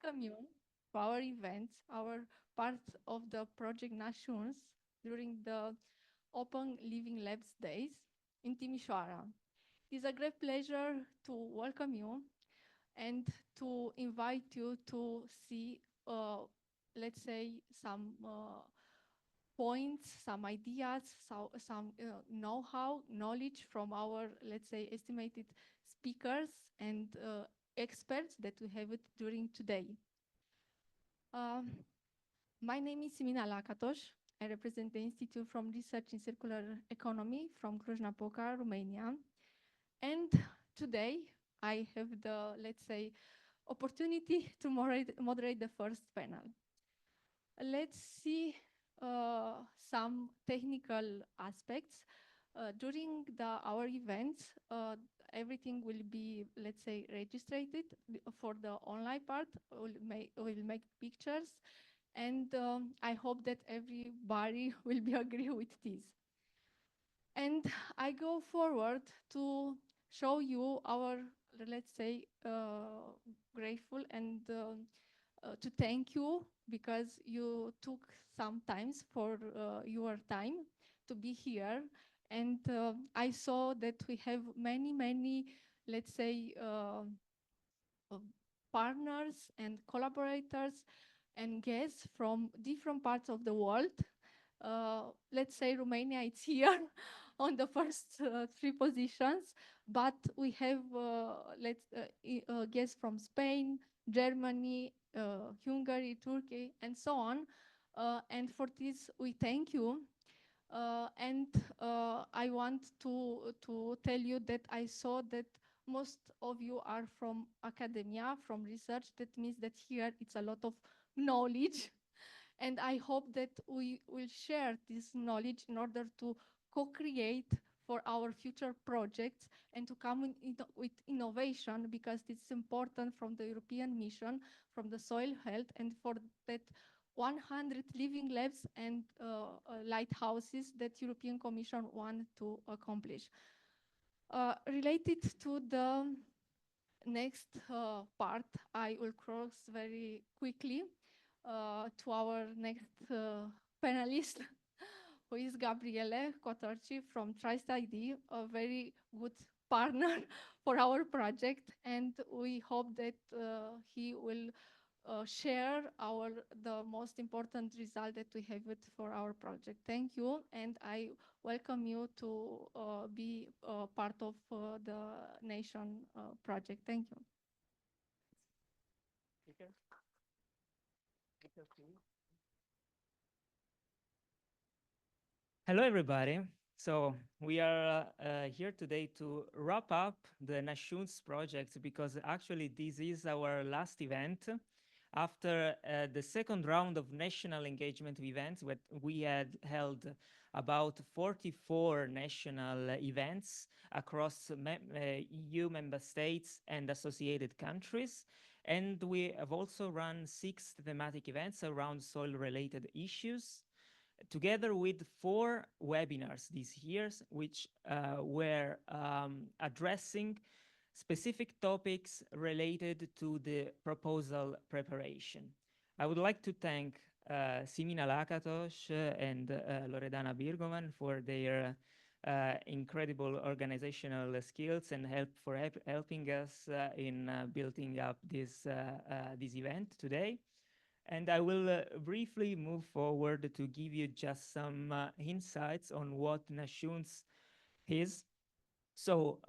welcome you to our event, our part of the project Nations during the OpenLivingLab Days in Timișoara. It is a great pleasure to welcome you and to invite you to see, let's say, some points, some ideas, some know-how, knowledge from our, let's say, estimated speakers and experts that we have it during today. Um, my name is Simina Lakatos. I represent the Institute from Research in Circular Economy from Cluj-Napoca, Romania. And today I have the, let's say, opportunity to moderate the first panel. Let's see some technical aspects. During our events, everything will be, let's say, registered. For the online part, we'll make pictures, and I hope that everybody will be agree with this. And I go forward to show you our, let's say, grateful and to thank you because you took some time for your time to be here. And I saw that we have many, let's say, partners and collaborators and guests from different parts of the world. Let's say Romania is here on the first three positions, but we have guests from Spain, Germany, Hungary, Turkey, and so on. And for this, we thank you. And I want to tell you that I saw that most of you are from academia, from research. That means that here it's a lot of knowledge. And I hope that we will share this knowledge in order to co-create for our future projects and to come with innovation, because it's important from the European mission, from the soil health, and for that 100 living labs and lighthouses that European Commission want to accomplish. Related to the next part, I will cross very quickly to our next panelist, who is Gabriele Cotorci from Trust ID, a very good partner for our project, and we hope that he will share the most important result that we have it for our project. Thank you, and I welcome you to be part of the nation project. Thank you. Hello, everybody. So we are here today to wrap up the NATI00NS project, because actually this is our last event after the second round of national engagement events. We had held about 44 national events across EU member states and associated countries. And we have also run 6 thematic events around soil-related issues, together with 4 webinars this year, which were addressing specific topics related to the proposal preparation. I would like to thank Simina Lakatos and Loredana Birgovan for their incredible organizational skills and helping us in building up this event today. And I will briefly move forward to give you just some insights on what NATI00NS is. So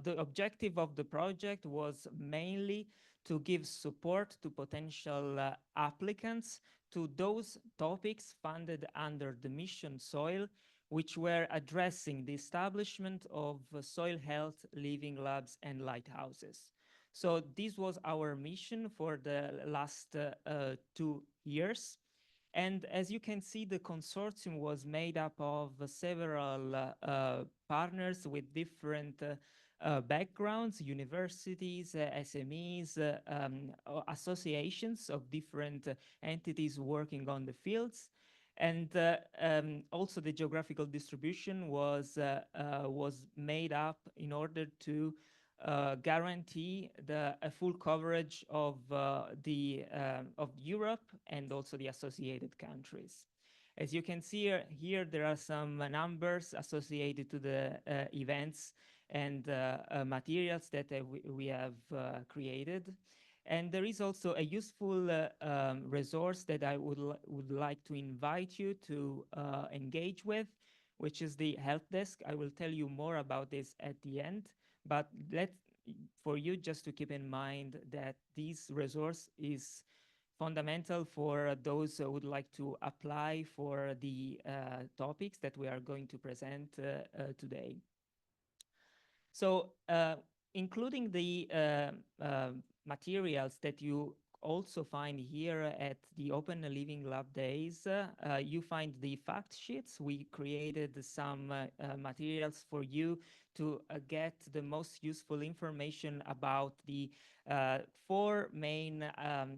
the objective of the project was mainly to give support to potential applicants to those topics funded under the mission Soil, which were addressing the establishment of soil health living labs and lighthouses. So this was our mission for the last 2 years. And as you can see, the consortium was made up of several partners with different backgrounds, universities, SMEs, associations of different entities working on the fields. And also the geographical distribution was made up in order to guarantee a full coverage of Europe and also the associated countries. As you can see here, there are some numbers associated to the events and materials that we have created. And there is also a useful resource that I would like to invite you to engage with, which is the help desk. I will tell you more about this at the end, but for you just to keep in mind that this resource is fundamental for those who would like to apply for the topics that we are going to present today. So including the materials that you also find here at the OpenLivingLab Days, you find the fact sheets. We created some materials for you to get the most useful information about the four main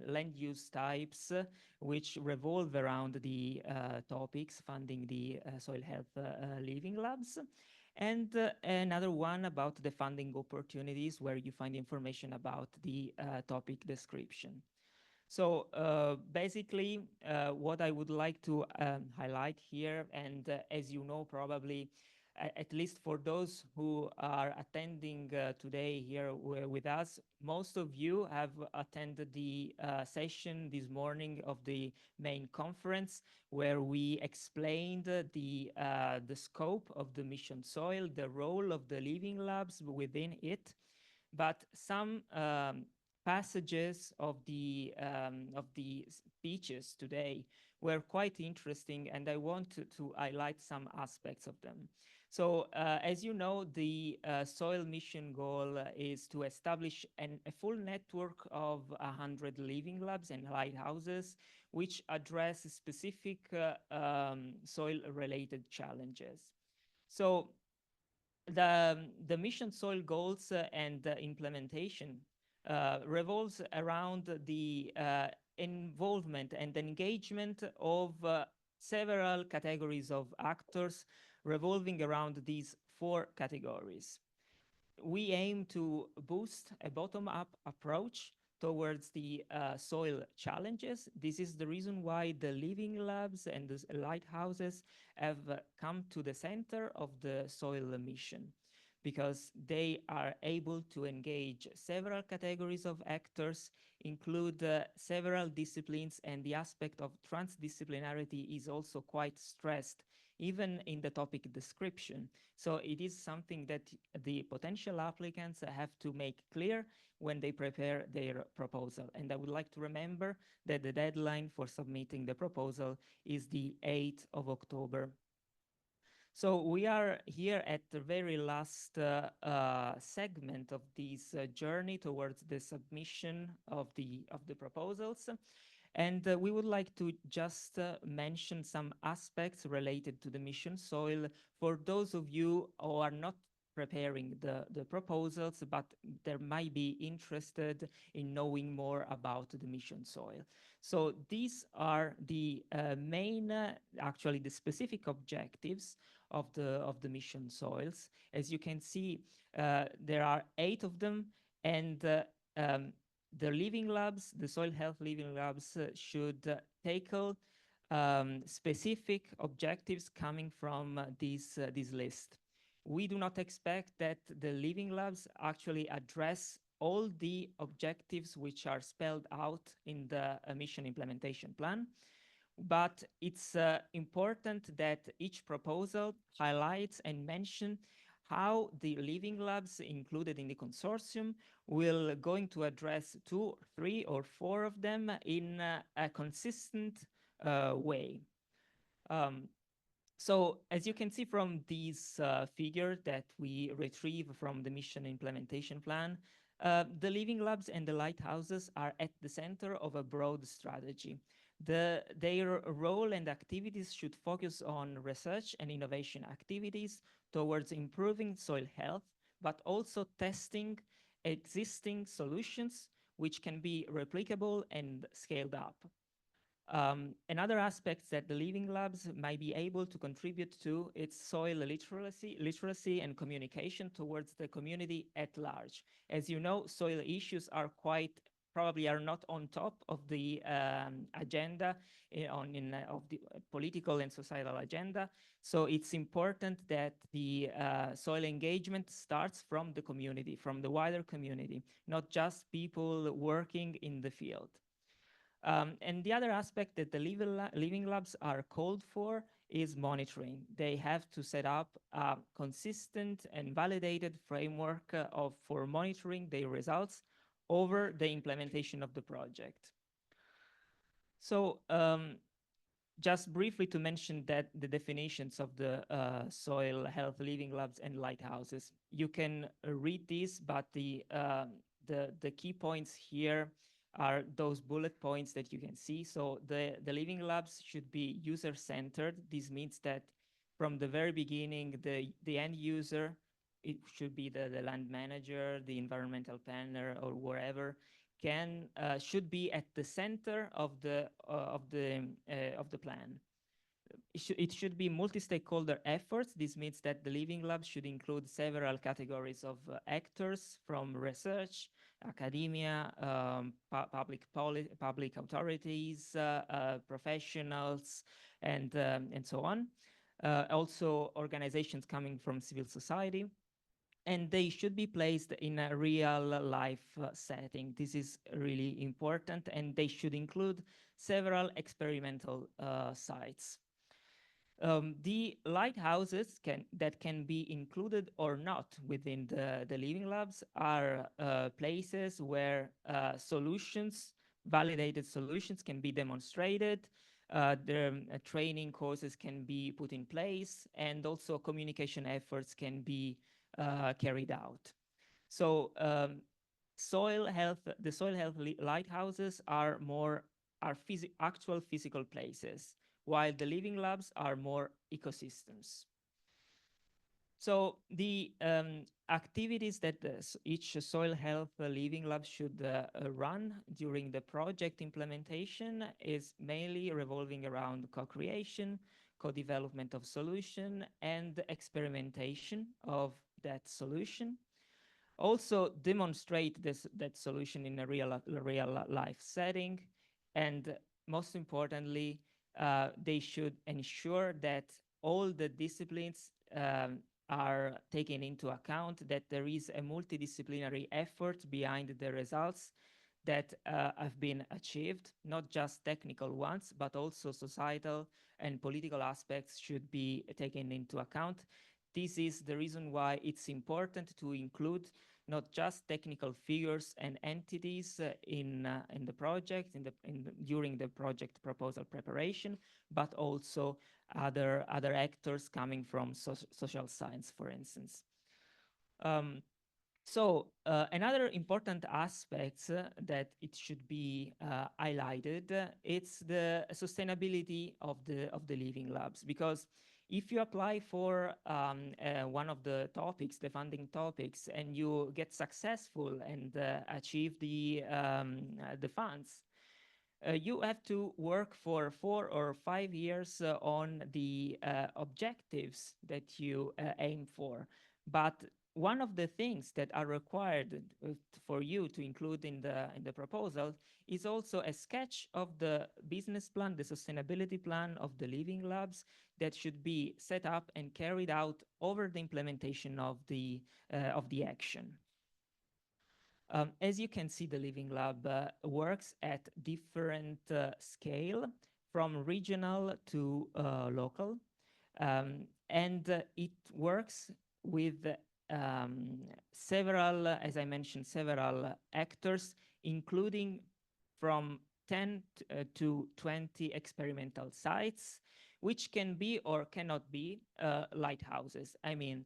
land use types which revolve around the topics funding the soil health living labs. And another one about the funding opportunities, where you find information about the topic description. So basically, what I would like to highlight here, and as you know, probably, at least for those who are attending today here with us, most of you have attended the session this morning of the main conference, where we explained the scope of the mission soil, the role of the living labs within it, but some passages of the speeches today were quite interesting, and I want to highlight some aspects of them. So as you know, the soil mission goal is to establish a full network of 100 living labs and lighthouses which address specific soil-related challenges. So the mission soil goals and implementation revolves around the involvement and engagement of several categories of actors revolving around these four categories. We aim to boost a bottom-up approach towards the soil challenges. This is the reason why the living labs and the lighthouses have come to the center of the soil mission, because they are able to engage several categories of actors, include several disciplines, and the aspect of transdisciplinarity is also quite stressed, even in the topic description. So it is something that the potential applicants have to make clear when they prepare their proposal. And I would like to remember that the deadline for submitting the proposal is the 8th of October. So we are here at the very last segment of this journey towards the submission of the proposals. And we would like to just mention some aspects related to the mission soil for those of you who are not preparing the proposals, but there might be interested in knowing more about the mission soil. So these are the main, actually the specific objectives of the mission soils. As you can see, there are 8 of them, and the living labs, the soil health living labs, should tackle specific objectives coming from this list. We do not expect that the living labs actually address all the objectives which are spelled out in the mission implementation plan, but it's important that each proposal highlights and mentions how the living labs included in the consortium will going to address 2, 3, or 4 of them in a consistent way. So as you can see from these figures that we retrieve from the mission implementation plan, the living labs and the lighthouses are at the center of a broad strategy. Their role and activities should focus on research and innovation activities towards improving soil health, but also testing existing solutions which can be replicable and scaled up. Another aspect that the Living Labs might be able to contribute to is soil literacy and communication towards the community at large. As you know, soil issues are probably are not on top of the agenda of the political and societal agenda. So it's important that the soil engagement starts from the community, from the wider community, not just people working in the field. And the other aspect that the living labs are called for is monitoring. They have to set up a consistent and validated framework for monitoring their results over the implementation of the project. So just briefly to mention that the definitions of the soil health living labs and lighthouses. You can read these, but the key points here are those bullet points that you can see. So the living labs should be user-centered. This means that from the very beginning, the end user, it should be the land manager, the environmental planner, or wherever, should be at the center of the plan. It should be multi-stakeholder efforts. This means that the Living Lab should include several categories of actors, from research, academia, public authorities, professionals, and so on. Also, organizations coming from civil society. And they should be placed in a real life setting. This is really important, and they should include several experimental sites. The lighthouses that can be included or not within the living labs are places where validated solutions can be demonstrated, the training courses can be put in place, and also communication efforts can be carried out. So the soil health lighthouses are actual physical places, while the living labs are more ecosystems. So the activities that each soil health living lab should run during the project implementation is mainly revolving around co-creation, co-development of solution, and experimentation of that solution. Also demonstrate that solution in a real life setting, and most importantly, they should ensure that all the disciplines are taken into account, that there is a multidisciplinary effort behind the results that have been achieved, not just technical ones, but also societal and political aspects should be taken into account. This is the reason why it's important to include not just technical figures and entities in the project, during the project proposal preparation, but also other actors coming from social science, for instance. So another important aspect that it should be highlighted, it's the sustainability of the living labs, because if you apply for one of the topics, the funding topics, and you get successful and achieve the funds, you have to work for 4 or 5 years on the objectives that you aim for. But one of the things that are required for you to include in the proposal is also a sketch of the business plan, the sustainability plan of the living labs that should be set up and carried out over the implementation of the action. As you can see, the Living Lab works at different scale, from regional to local, and it works with several, as I mentioned, several actors, including from 10 to 20 experimental sites, which can be or cannot be lighthouses. I mean,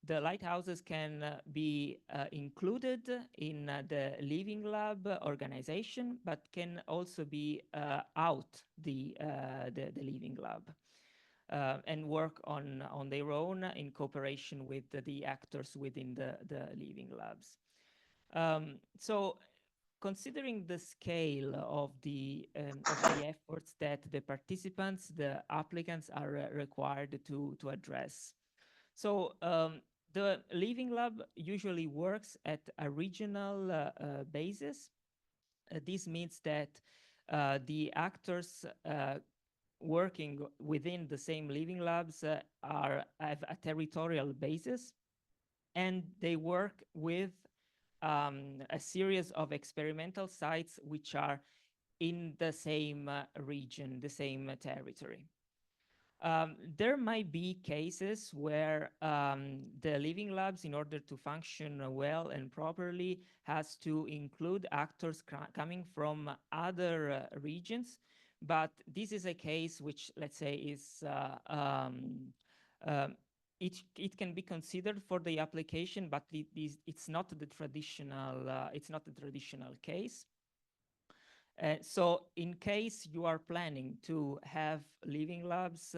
the lighthouses can be included in the Living Lab organization, but can also be out the Living Lab and work on their own in cooperation with the actors within the Living Labs. So considering the scale of the efforts that the participants, the applicants are required to address. So the Living Lab usually works at a regional basis. This means that the actors working within the same Living Labs have a territorial basis, and they work with a series of experimental sites which are in the same region, the same territory. There might be cases where the Living Labs, in order to function well and properly, has to include actors coming from other regions. But this is a case which, let's say, is it can be considered for the application, but it's not the traditional case. So in case you are planning to have Living Labs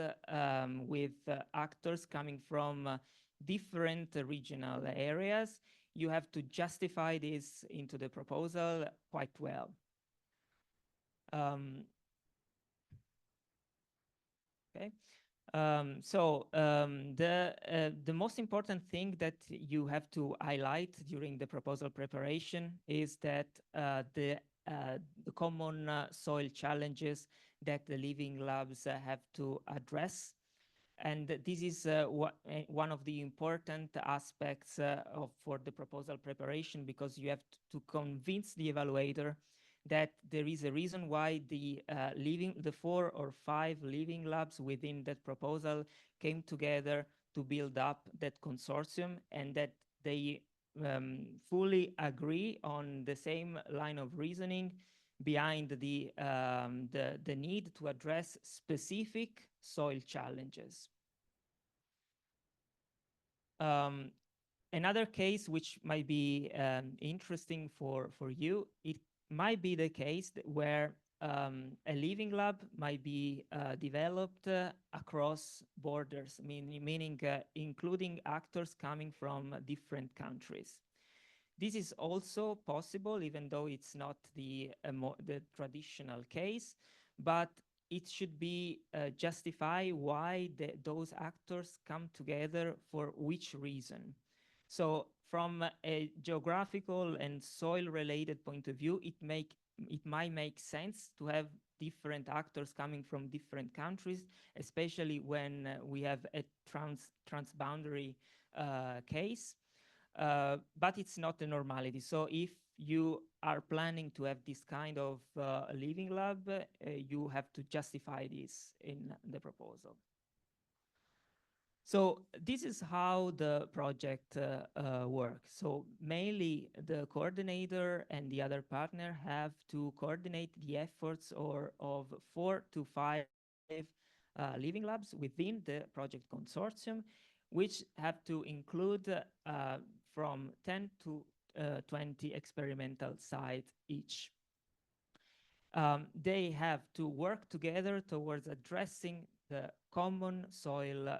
with actors coming from different regional areas, you have to justify this into the proposal quite well. Okay. The most important thing that you have to highlight during the proposal preparation is that the common soil challenges that the Living Labs have to address. And this is one of the important aspects for the proposal preparation, because you have to convince the evaluator that there is a reason why the 4 or 5 Living Labs within that proposal came together to build up that consortium, and that they fully agree on the same line of reasoning behind the need to address specific soil challenges. Another case which might be interesting for you, it might be the case where a Living Lab might be developed across borders, meaning including actors coming from different countries. This is also possible, even though it's not the traditional case, but it should be justify why those actors come together for which reason. So from a geographical and soil-related point of view, it might make sense to have different actors coming from different countries, especially when we have a transboundary case. But it's not a normality. So if you are planning to have this kind of Living Lab, you have to justify this in the proposal. So this is how the project works. So mainly the coordinator and the other partner have to coordinate the efforts of 4 to 5 Living Labs within the project consortium, which have to include from 10 to 20 experimental sites each. They have to work together towards addressing the common soil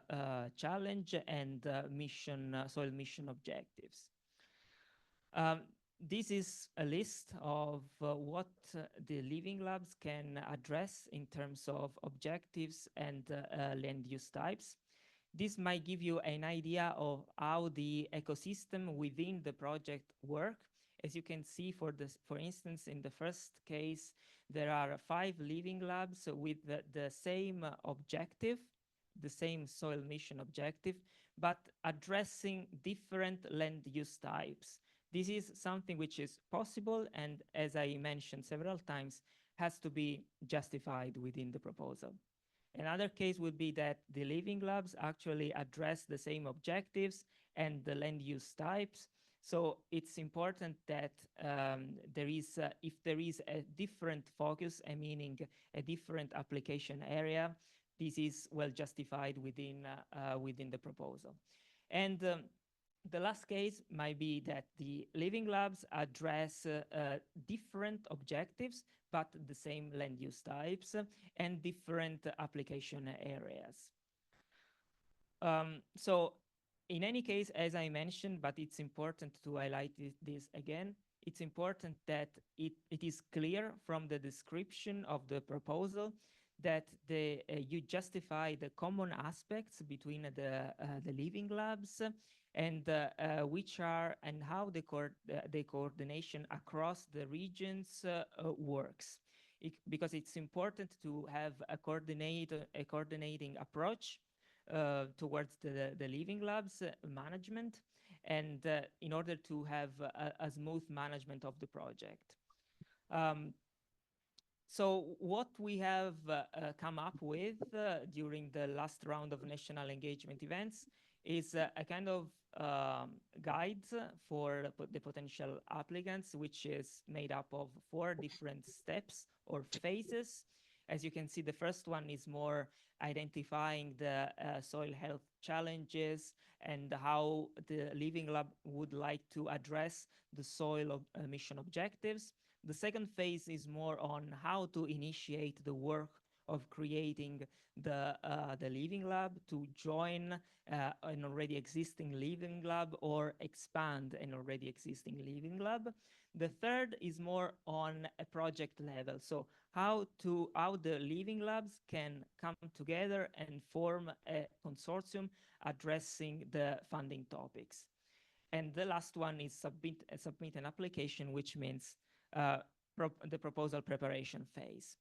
challenge and soil mission objectives. This is a list of what the Living Labs can address in terms of objectives and land use types. This might give you an idea of how the ecosystem within the project work. As you can see, for instance, in the first case, there are 5 Living Labs with the same objective, the same soil mission objective, but addressing different land use types. This is something which is possible, and as I mentioned several times, has to be justified within the proposal. Another case would be that the Living Labs actually address the same objectives and the land use types. So it's important that if there is a different focus, meaning a different application area, this is well justified within the proposal. And the last case might be that the Living Labs address different objectives, but the same land use types and different application areas. So in any case, as I mentioned, but it's important to highlight this again, it's important that it is clear from the description of the proposal that you justify the common aspects between the living labs and which are and how the coordination across the regions works. Because it's important to have a coordinating approach towards the living labs management, and in order to have a smooth management of the project. So what we have come up with during the last round of national engagement events is a kind of guide for the potential applicants, which is made up of 4 different steps or phases. As you can see, the first one is more identifying the soil health challenges and how the Living Lab would like to address the soil mission objectives. The second phase is more on how to initiate the work of creating the Living Lab, to join an already existing Living Lab or expand an already existing Living Lab. The third is more on a project level. So how the Living Labs can come together and form a consortium addressing the funding topics. And the last one is submit an application, which means the proposal preparation phase.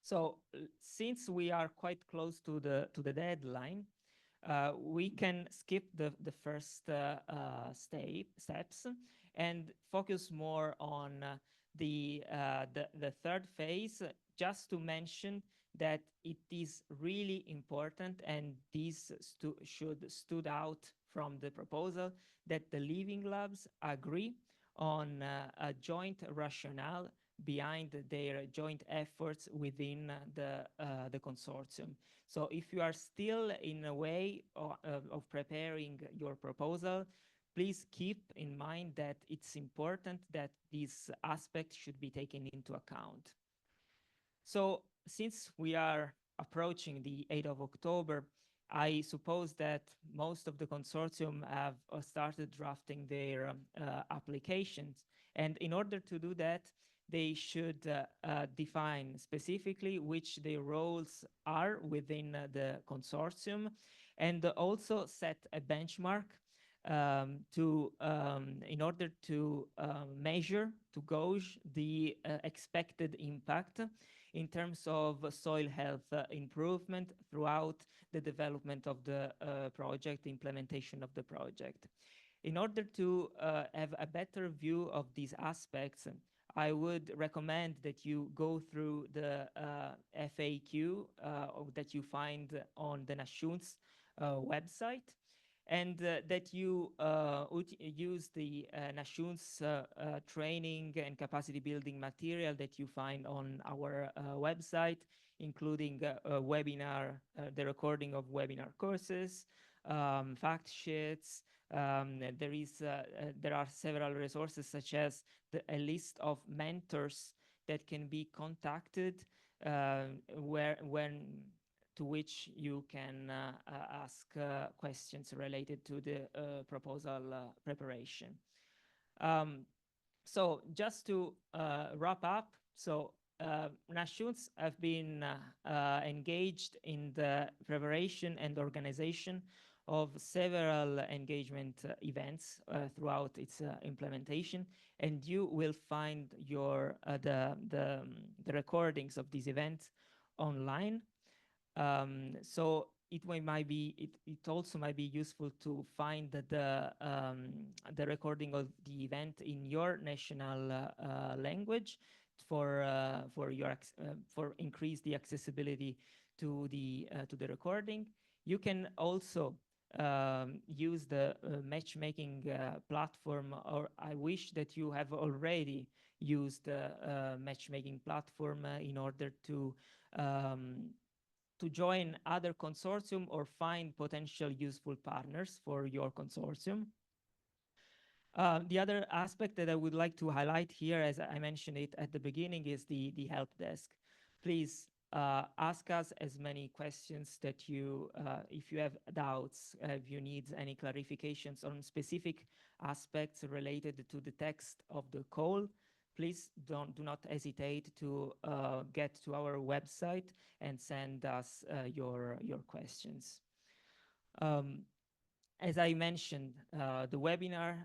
So since we are quite close to the deadline, we can skip the first steps and focus more on the third phase, just to mention that it is really important, and this should stood out from the proposal, that the Living Labs agree on a joint rationale behind their joint efforts within the consortium. So if you are still in a way of preparing your proposal, please keep in mind that it's important that this aspect should be taken into account. So since we are approaching the 8th of October, I suppose that most of the consortium have started drafting their applications. And in order to do that, they should define specifically which their roles are within the consortium, and also set a benchmark in order to measure, to gauge the expected impact in terms of soil health improvement throughout the development of the project, the implementation of the project. In order to have a better view of these aspects, I would recommend that you go through the FAQ that you find on the NATi00NS website, and that you use the NATi00NS training and capacity building material that you find on our website, including the recording of webinar courses, fact sheets. There are several resources, such as a list of mentors that can be contacted to which you can ask questions related to the proposal preparation. So just to wrap up, so NATi00NS have been engaged in the preparation and organization of several engagement events throughout its implementation, and you will find the recordings of these events online. So it also might be useful to find the recording of the event in your national language for increase the accessibility to the recording. You can also use the matchmaking platform, or I wish that you have already used the matchmaking platform in order to join other consortium or find potential useful partners for your consortium. The other aspect that I would like to highlight here, as I mentioned it at the beginning, is the help desk. Please ask us as many questions that you, if you have doubts, if you need any clarifications on specific aspects related to the text of the call, please do not hesitate to get to our website and send us your questions. As I mentioned, the webinars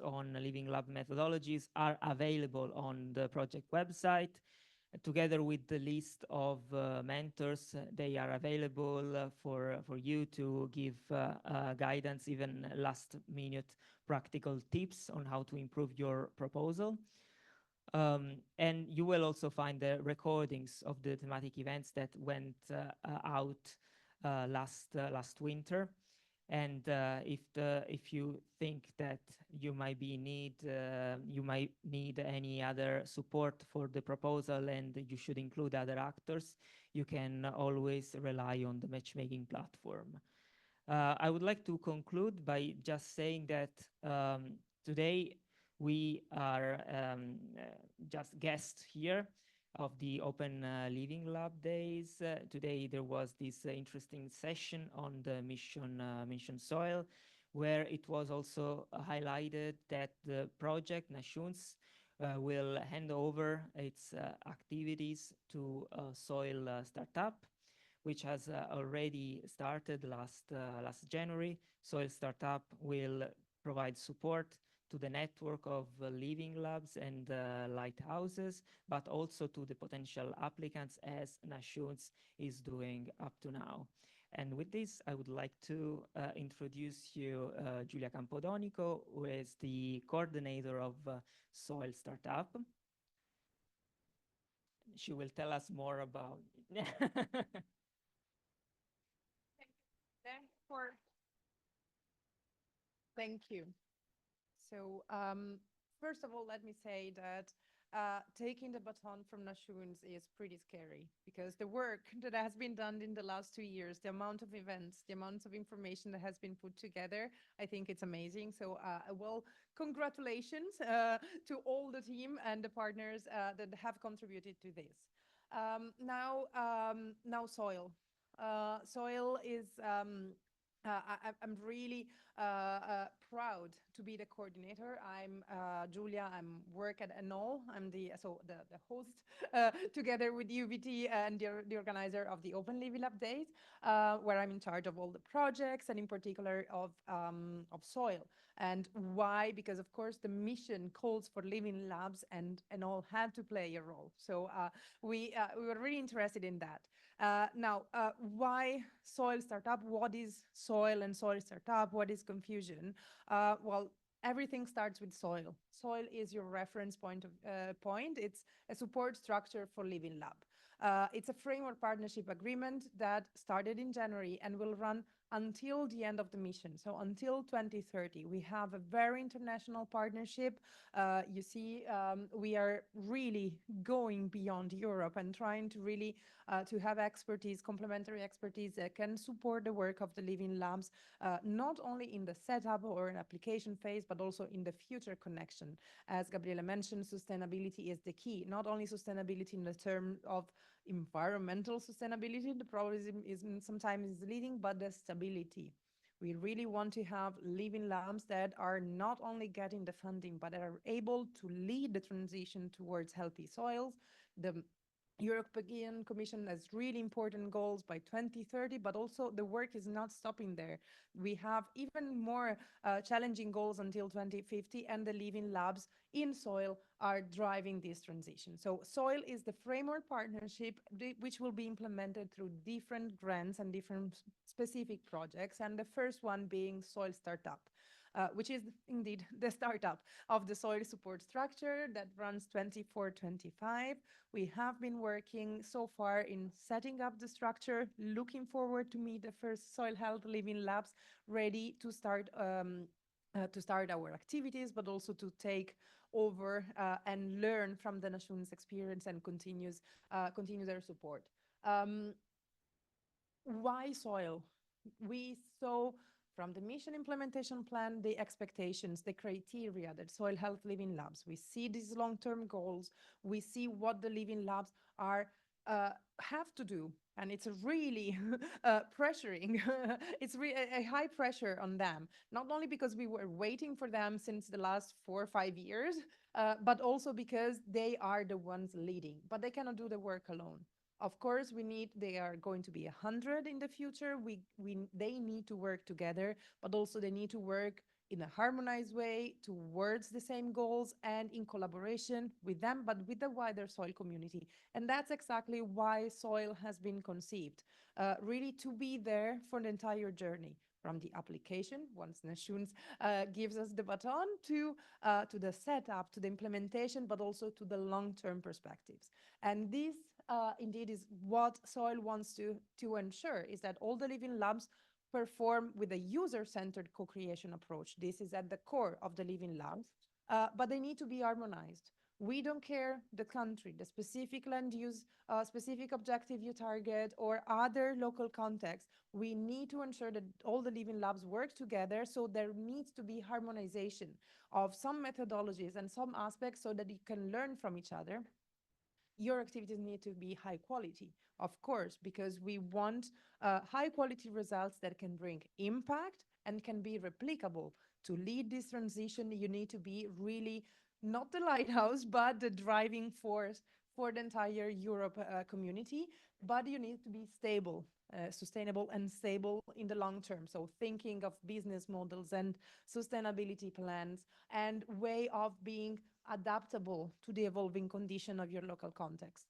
on Living Lab methodologies are available on the project website. Together with the list of mentors, they are available for you to give guidance, even last-minute practical tips on how to improve your proposal. And you will also find the recordings of the thematic events that went out last winter. And if you think that you might need any other support for the proposal and you should include other actors, you can always rely on the matchmaking platform. I would like to conclude by just saying that today we are just guests here of the OpenLivingLab Days. Today there was this interesting session on the mission soil, where it was also highlighted that the project NATI00NS will hand over its activities to a soil startup, which has already started last January. Soil Startup will provide support to the network of living labs and lighthouses, but also to the potential applicants, as NATI00NS is doing up to now. And with this, I would like to introduce you Giulia Campodonico, who is the coordinator of Soil Startup. She will tell us more about it. Thank you. So first of all, let me say that taking the baton from NATI00NS is pretty scary, because the work that has been done in the last 2 years, the amount of events, the amount of information that has been put together, I think it's amazing. So well, congratulations to all the team and the partners that have contributed to this. Now soil. Soil is I'm really proud to be the coordinator. I'm Giulia. I'm work at ENoLL. I'm the host together with UVT and the organizer of the OpenLivingLab Days, where I'm in charge of all the projects and in particular of soil. And why? Because of course the mission calls for living labs, and ENoLL had to play a role. So we were really interested in that. Now, why soil startup? What is soil and soil startup? What is confusion? Well, everything starts with soil. Soil is your reference point. It's a support structure for Living Lab. It's a framework partnership agreement that started in January and will run until the end of the mission, so until 2030. We have a very international partnership. You see, we are really going beyond Europe and trying to really to have expertise, complementary expertise that can support the work of the living labs, not only in the setup or an application phase, but also in the future connection. As Gabriele mentioned, sustainability is the key, not only sustainability in the term of environmental sustainability, the problem is sometimes leading, but the stability. We really want to have living labs that are not only getting the funding, but are able to lead the transition towards healthy soils. The European Commission has really important goals by 2030, but also the work is not stopping there. We have even more challenging goals until 2050, and the living labs in soil are driving this transition. So soil is the framework partnership which will be implemented through different grants and different specific projects, and the first one being Soil Startup. Which is indeed the startup of the soil support structure that runs 24-25. We have been working so far in setting up the structure, looking forward to meet the first soil health living labs ready to start our activities, but also to take over and learn from the NATI00NS experience and continue their support. Why soil? We saw from the mission implementation plan, the expectations, the criteria that soil health living labs. We see these long-term goals. We see what the living labs are have to do, and it's a really pressuring, it's a high pressure on them, not only because we were waiting for them since the last 4 or 5 years, but also because they are the ones leading, but they cannot do the work alone. Of course, they are going to be 100 in the future. They need to work together, but also they need to work in a harmonized way towards the same goals and in collaboration with them, but with the wider soil community. And that's exactly why soil has been conceived, really to be there for the entire journey, from the application, once Nashuns gives us the baton, to the setup, to the implementation, but also to the long-term perspectives. And this indeed is what soil wants to ensure, is that all the living labs perform with a user-centered co-creation approach. This is at the core of the living labs, but they need to be harmonized. We don't care the country, the specific land use, specific objective you target, or other local context. We need to ensure that all the living labs work together, so there needs to be harmonization of some methodologies and some aspects so that you can learn from each other. Your activities need to be high quality, of course, because we want high quality results that can bring impact and can be replicable. To lead this transition, you need to be really not the lighthouse, but the driving force for the entire Europe community. But you need to be stable, sustainable and stable in the long term. So thinking of business models and sustainability plans and way of being adaptable to the evolving condition of your local context.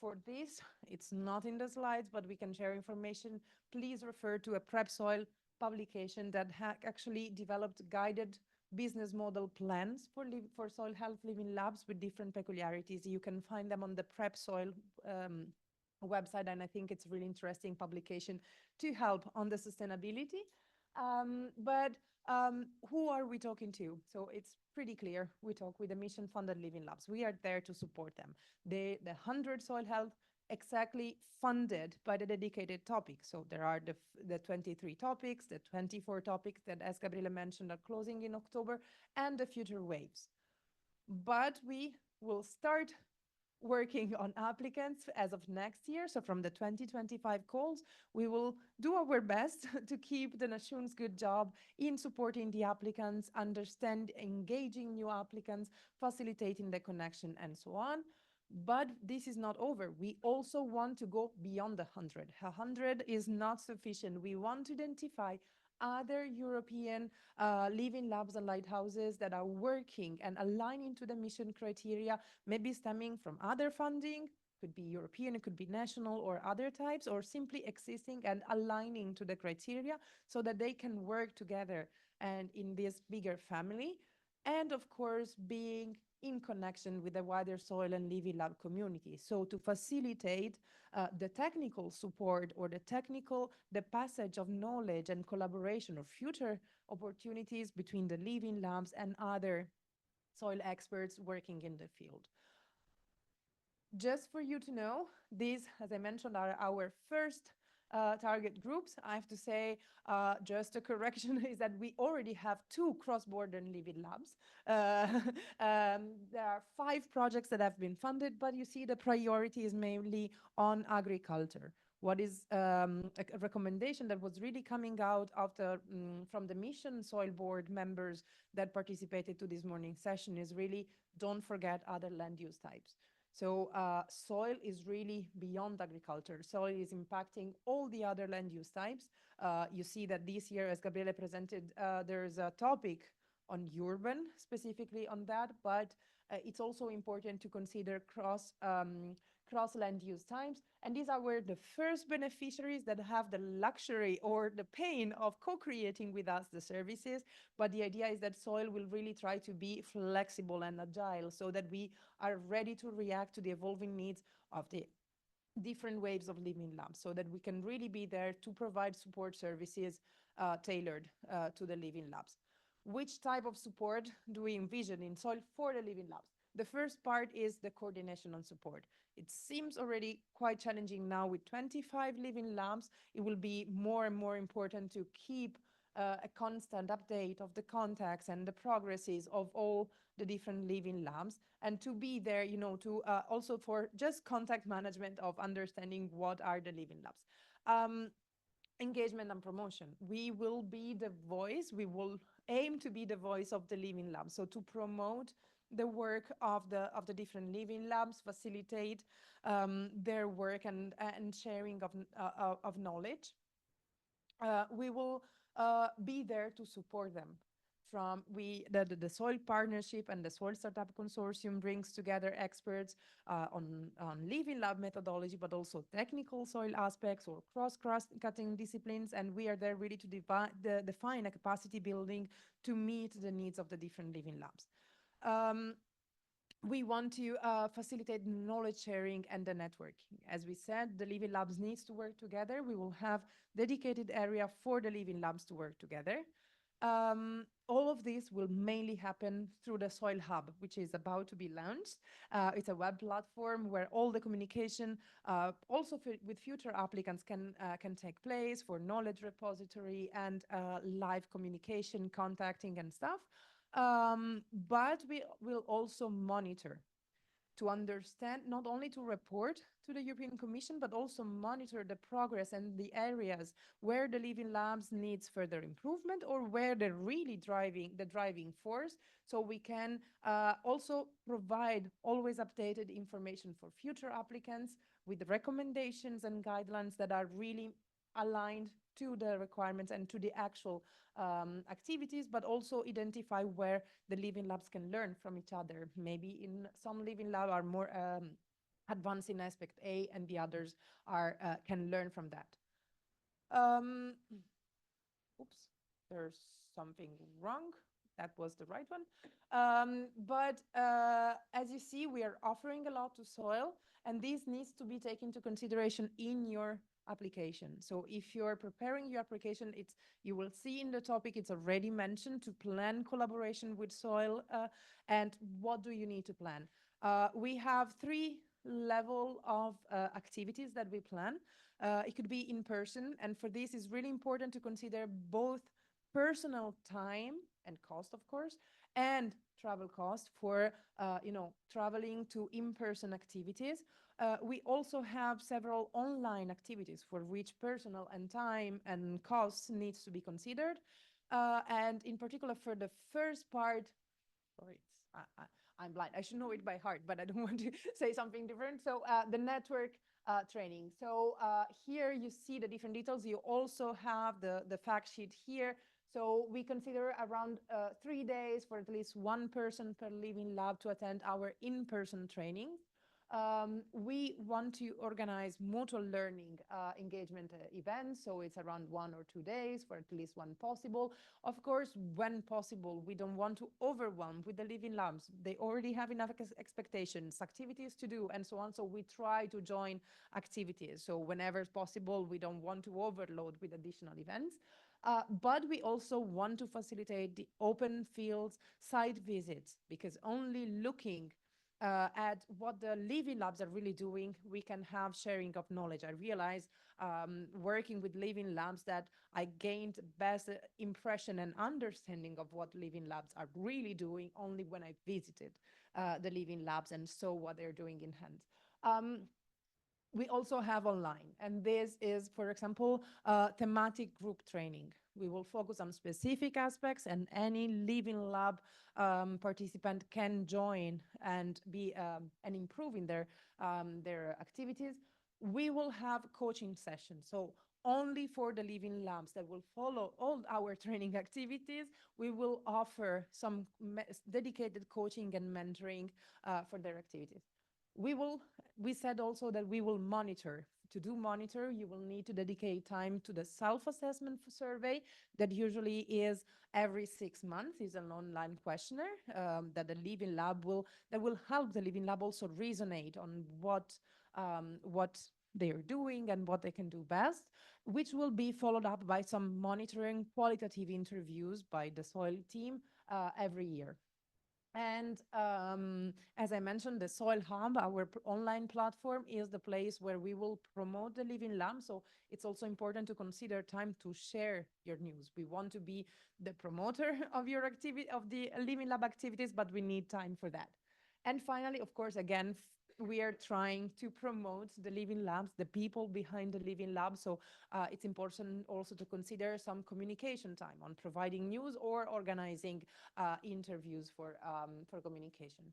For this, it's not in the slides, but we can share information. Please refer to a Prep Soil publication that actually developed guided business model plans for soil health living labs with different peculiarities. You can find them on the Prep Soil website, and I think it's really interesting publication to help on the sustainability. But who are we talking to? So it's pretty clear. We talk with the mission-funded living labs. We are there to support them. The 100 soil health exactly funded by the dedicated topics. So there are the 23 topics, the 24 topics that, as Gabriele mentioned, are closing in October, and the future waves. But we will start working on applicants as of next year. So from the 2025 calls, we will do our best to keep the Nashuns good job in supporting the applicants, understand, engaging new applicants, facilitating the connection, and so on. But this is not over. We also want to go beyond the 100. 100 is not sufficient. We want to identify other European living labs and lighthouses that are working and aligning to the mission criteria, maybe stemming from other funding, could be European, it could be national or other types, or simply existing and aligning to the criteria so that they can work together and in this bigger family. And of course, being in connection with the wider soil and living lab community. So to facilitate the technical support or the passage of knowledge and collaboration or future opportunities between the living labs and other soil experts working in the field. Just for you to know, these, as I mentioned, are our first target groups. I have to say, just a correction is that we already have 2 cross-border living labs. There are 5 projects that have been funded, but you see the priority is mainly on agriculture. What is a recommendation that was really coming out after from the Mission Soil Board members that participated to this morning session is really don't forget other land use types. So soil is really beyond agriculture. Soil is impacting all the other land use types. You see that this year, as Gabriele presented, there's a topic on urban, specifically on that, but it's also important to consider cross land use types. And these are where the first beneficiaries that have the luxury or the pain of co-creating with us the services. But the idea is that soil will really try to be flexible and agile so that we are ready to react to the evolving needs of the different waves of living labs, so that we can really be there to provide support services tailored to the living labs. Which type of support do we envision in soil for the living labs? The first part is the coordination and support. It seems already quite challenging now with 25 living labs. It will be more and more important to keep a constant update of the contacts and the progresses of all the different living labs, and to be there, to also for just contact management of understanding what are the living labs. Engagement and promotion. We will be the voice, we will aim to be the voice of the living lab. So to promote the work of the different living labs, facilitate their work and sharing of knowledge. We will be there to support them. The Soil Partnership and the Soil Startup Consortium brings together experts on living lab methodology, but also technical soil aspects or cross-cutting disciplines. And we are there really to define a capacity building to meet the needs of the different living labs. We want to facilitate knowledge sharing and the networking. As we said, the living labs needs to work together. We will have dedicated area for the living labs to work together. All of this will mainly happen through the Soil Hub, which is about to be launched. It's a web platform where all the communication, also with future applicants, can take place for knowledge repository and live communication, contacting and stuff. But we will also monitor to understand, not only to report to the European Commission, but also monitor the progress and the areas where the living labs needs further improvement or where they're really the driving force. So we can also provide always updated information for future applicants with recommendations and guidelines that are really aligned to the requirements and to the actual activities, but also identify where the living labs can learn from each other. Maybe in some living lab are more advanced in aspect A, and the others are can learn from that. Oops, there's something wrong. That was the right one. But as you see, we are offering a lot to soil, and this needs to be taken into consideration in your application. So if you're preparing your application, you will see in the topic, it's already mentioned to plan collaboration with soil. And what do you need to plan? We have 3 level of activities that we plan. It could be in person, and for this is really important to consider both personal time and cost, of course, and travel cost for traveling to in-person activities. We also have several online activities for which personal and time and costs needs to be considered. And in particular for the first part, sorry, I'm blind. I should know it by heart, but I don't want to say something different. So the network training. So here you see the different details. You also have the fact sheet here. So we consider around 3 days for at least one person per living lab to attend our in-person training. We want to organize mutual learning engagement events, so it's around 1 or 2 days for at least one possible. Of course, when possible, we don't want to overwhelm with the living labs. They already have enough expectations, activities to do, and so on. So we try to join activities. So whenever possible, we don't want to overload with additional events. But we also want to facilitate the open fields site visits, because only looking at what the living labs are really doing, we can have sharing of knowledge. I realized working with living labs that I gained best impression and understanding of what living labs are really doing only when I visited the living labs and saw what they're doing in hand. We also have online, and this is, for example, thematic group training. We will focus on specific aspects, and any living lab participant can join and be and improve in their activities. We will have coaching sessions, so only for the living labs that will follow all our training activities, we will offer some dedicated coaching and mentoring for their activities. We said also that we will monitor. To do monitor, you will need to dedicate time to the self-assessment survey that usually is every 6 months. Is an online questionnaire that the living lab will help the living lab also resonate on what they are doing and what they can do best, which will be followed up by some monitoring qualitative interviews by the soil team every year. And as I mentioned, the Soil Hub, our online platform, is the place where we will promote the Living Lab. So it's also important to consider time to share your news. We want to be the promoter of your activity, of the Living Lab activities, but we need time for that. And finally, of course, again, we are trying to promote the Living Labs, the people behind the Living Lab. So it's important also to consider some communication time on providing news or organizing interviews for communication.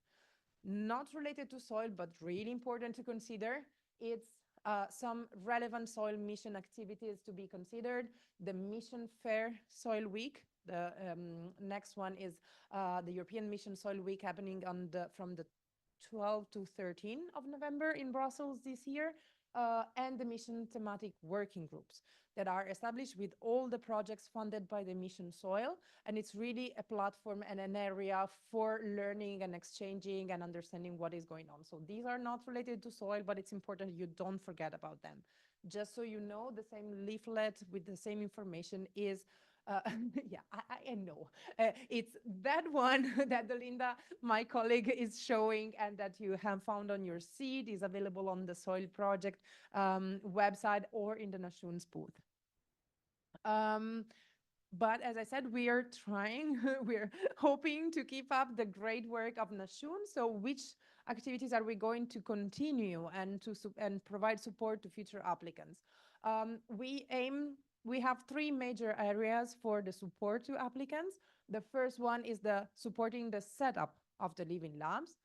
Not related to soil, but really important to consider. It's some relevant soil mission activities to be considered. The Mission Fair Soil Week. The next one is the European Mission Soil Week, happening from the 12 to 13 of November in Brussels this year, and the mission thematic working groups that are established with all the projects funded by the Mission Soil. And it's really a platform and an area for learning and exchanging and understanding what is going on. So these are not related to soil, but it's important you don't forget about them. Just so you know, the same leaflet with the same information is yeah, I know. It's that one that Linda, my colleague, is showing and that you have found on your seat, is available on the Soil Project website or in the NATi00NS booth. But as I said, we are trying, we're hoping to keep up the great work of NATi00NS. So which activities are we going to continue and provide support to future applicants? We have three major areas for the support to applicants. The first one is the supporting the setup of the Living Labs.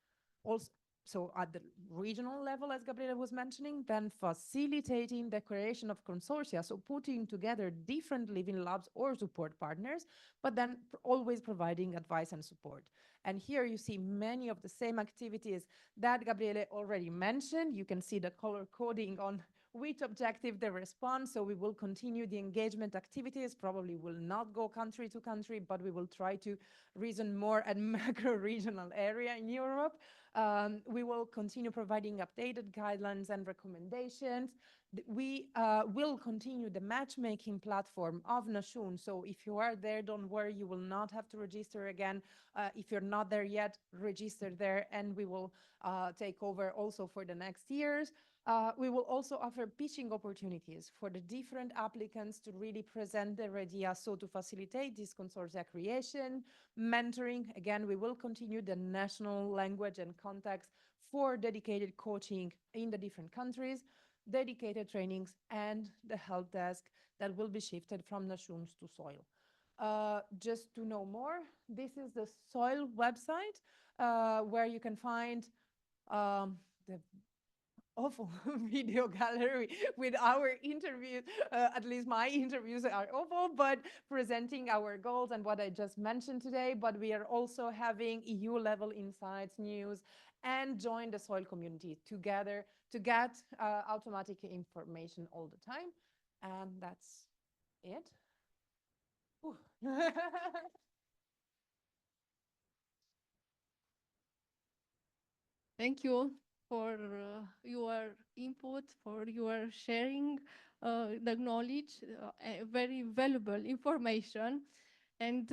Also, so at the regional level, as Gabriela was mentioning, then facilitating the creation of consortia, so putting together different Living Labs or support partners, but then always providing advice and support. And here you see many of the same activities that Gabriele already mentioned. You can see the color coding on which objective they respond. So we will continue the engagement activities, probably will not go country to country, but we will try to reason more at macro regional area in Europe. We will continue providing updated guidelines and recommendations. We will continue the matchmaking platform of NATi00NS. So if you are there, don't worry, you will not have to register again. If you're not there yet, register there, and we will take over also for the next years. We will also offer pitching opportunities for the different applicants to really present their ideas, so to facilitate this consortia creation, mentoring. Again, we will continue the national language and context for dedicated coaching in the different countries, dedicated trainings, and the help desk that will be shifted from NATi00NS to soil. Just to know more, this is the soil website where you can find the awful video gallery with our interviews. At least my interviews are awful, but presenting our goals and what I just mentioned today. But we are also having EU level insights, news, and join the soil community together to get automatic information all the time. And that's it. Thank you for your input, for your sharing the knowledge, very valuable information. And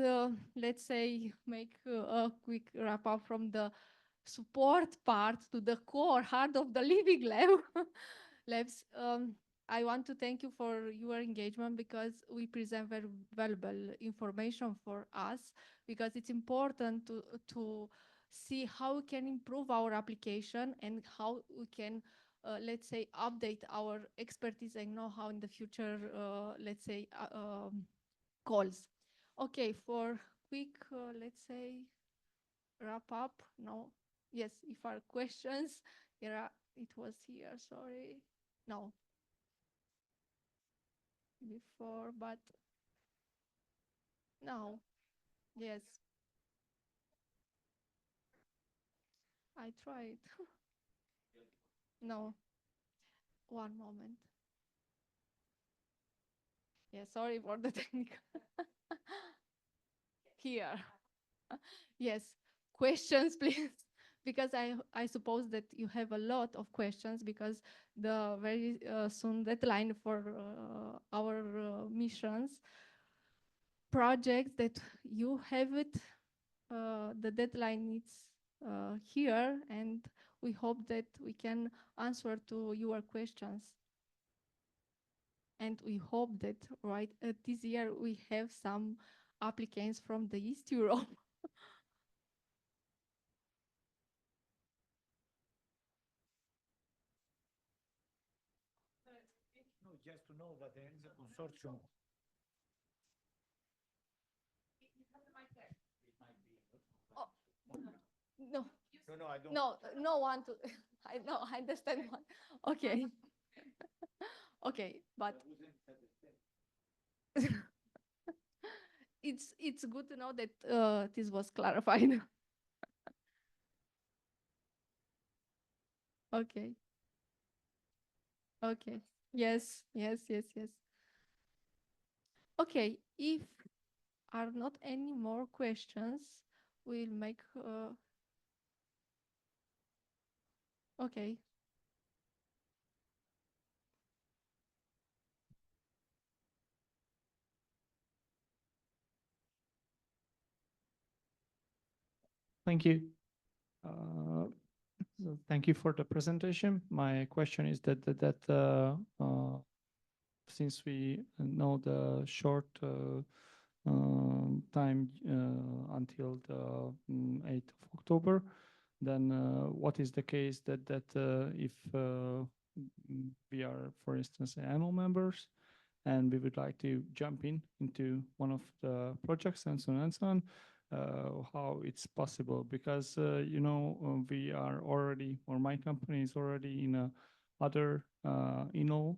let's say make a quick wrap up from the support part to the core heart of the living lab labs. I want to thank you for your engagement, because we present very valuable information for us, because it's important to see how we can improve our application and how we can, let's say, update our expertise and know-how in the future, let's say, calls. Okay, for quick, let's say, wrap up. No, yes, if are questions, it was here, sorry. No, before, but no, yes, I tried. No, one moment. Yeah, sorry for the technical. Here. Yes, questions, please. Because I suppose that you have a lot of questions, because the very soon deadline for our missions projects that you have it the deadline is here, and we hope that we can answer to your questions. And we hope that this year we have some applicants from the East Europe. No, just to know that there is a consortium. Oh, no. No, I don't. No, no one to. I know. I understand one. Okay. Okay, but it's good to know that this was clarified. Okay. Okay. Yes. Yes. Yes. Yes. Okay. If are not any more questions, we'll make. Okay. Thank you. Thank you for the presentation. My question is since we know the short time until the 8th of October, then what is the case that if we are, for instance, annual members, and we would like to jump into one of the projects and so on and so on, how it's possible? Because we are already, or my company is already in a other ENoLL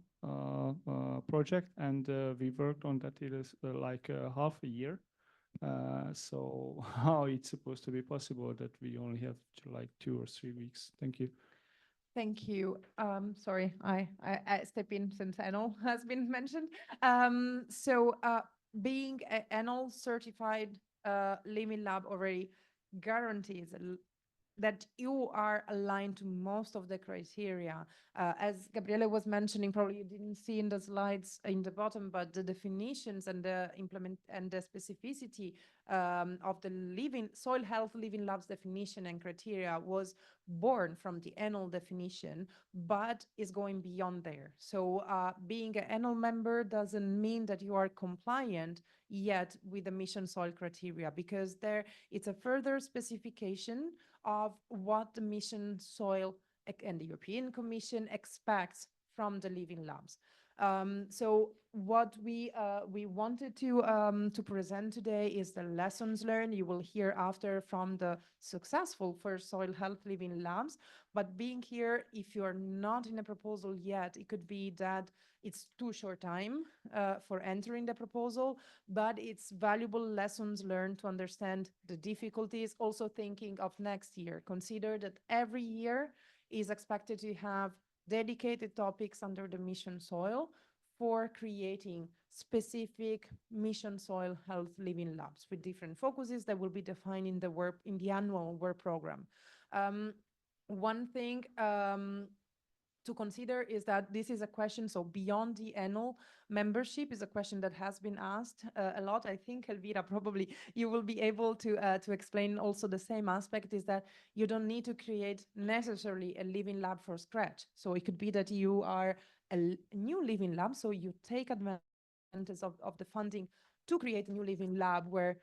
project, and we worked on that it is like half a year. So how it's supposed to be possible that we only have like 2 or 3 weeks? Thank you. Thank you. Sorry, I step in since ENoLL has been mentioned. Being an ENoLL certified living lab already guarantees that you are aligned to most of the criteria. As Gabriele was mentioning, probably you didn't see in the slides in the bottom, but the definitions and the specificity of the soil health living labs definition and criteria was born from the ENoLL definition, but is going beyond there. So being an ENoLL member doesn't mean that you are compliant yet with the mission soil criteria, because there it's a further specification of what the mission soil and the European Commission expects from the living labs. So what we wanted to present today is the lessons learned. You will hear after from the successful first soil health living labs. But being here, if you are not in a proposal yet, it could be that it's too short time for entering the proposal, but it's valuable lessons learned to understand the difficulties. Also thinking of next year, consider that every year is expected to have dedicated topics under the mission soil for creating specific mission soil health living labs with different focuses that will be defined in the annual work program. One thing to consider is that this is a question, so beyond the ENoLL membership is a question that has been asked a lot. I think, Elvira, probably you will be able to explain also the same aspect, is that you don't need to create necessarily a living lab from scratch. So it could be that you are a new living lab, so you take advantage of the funding to create a new living lab where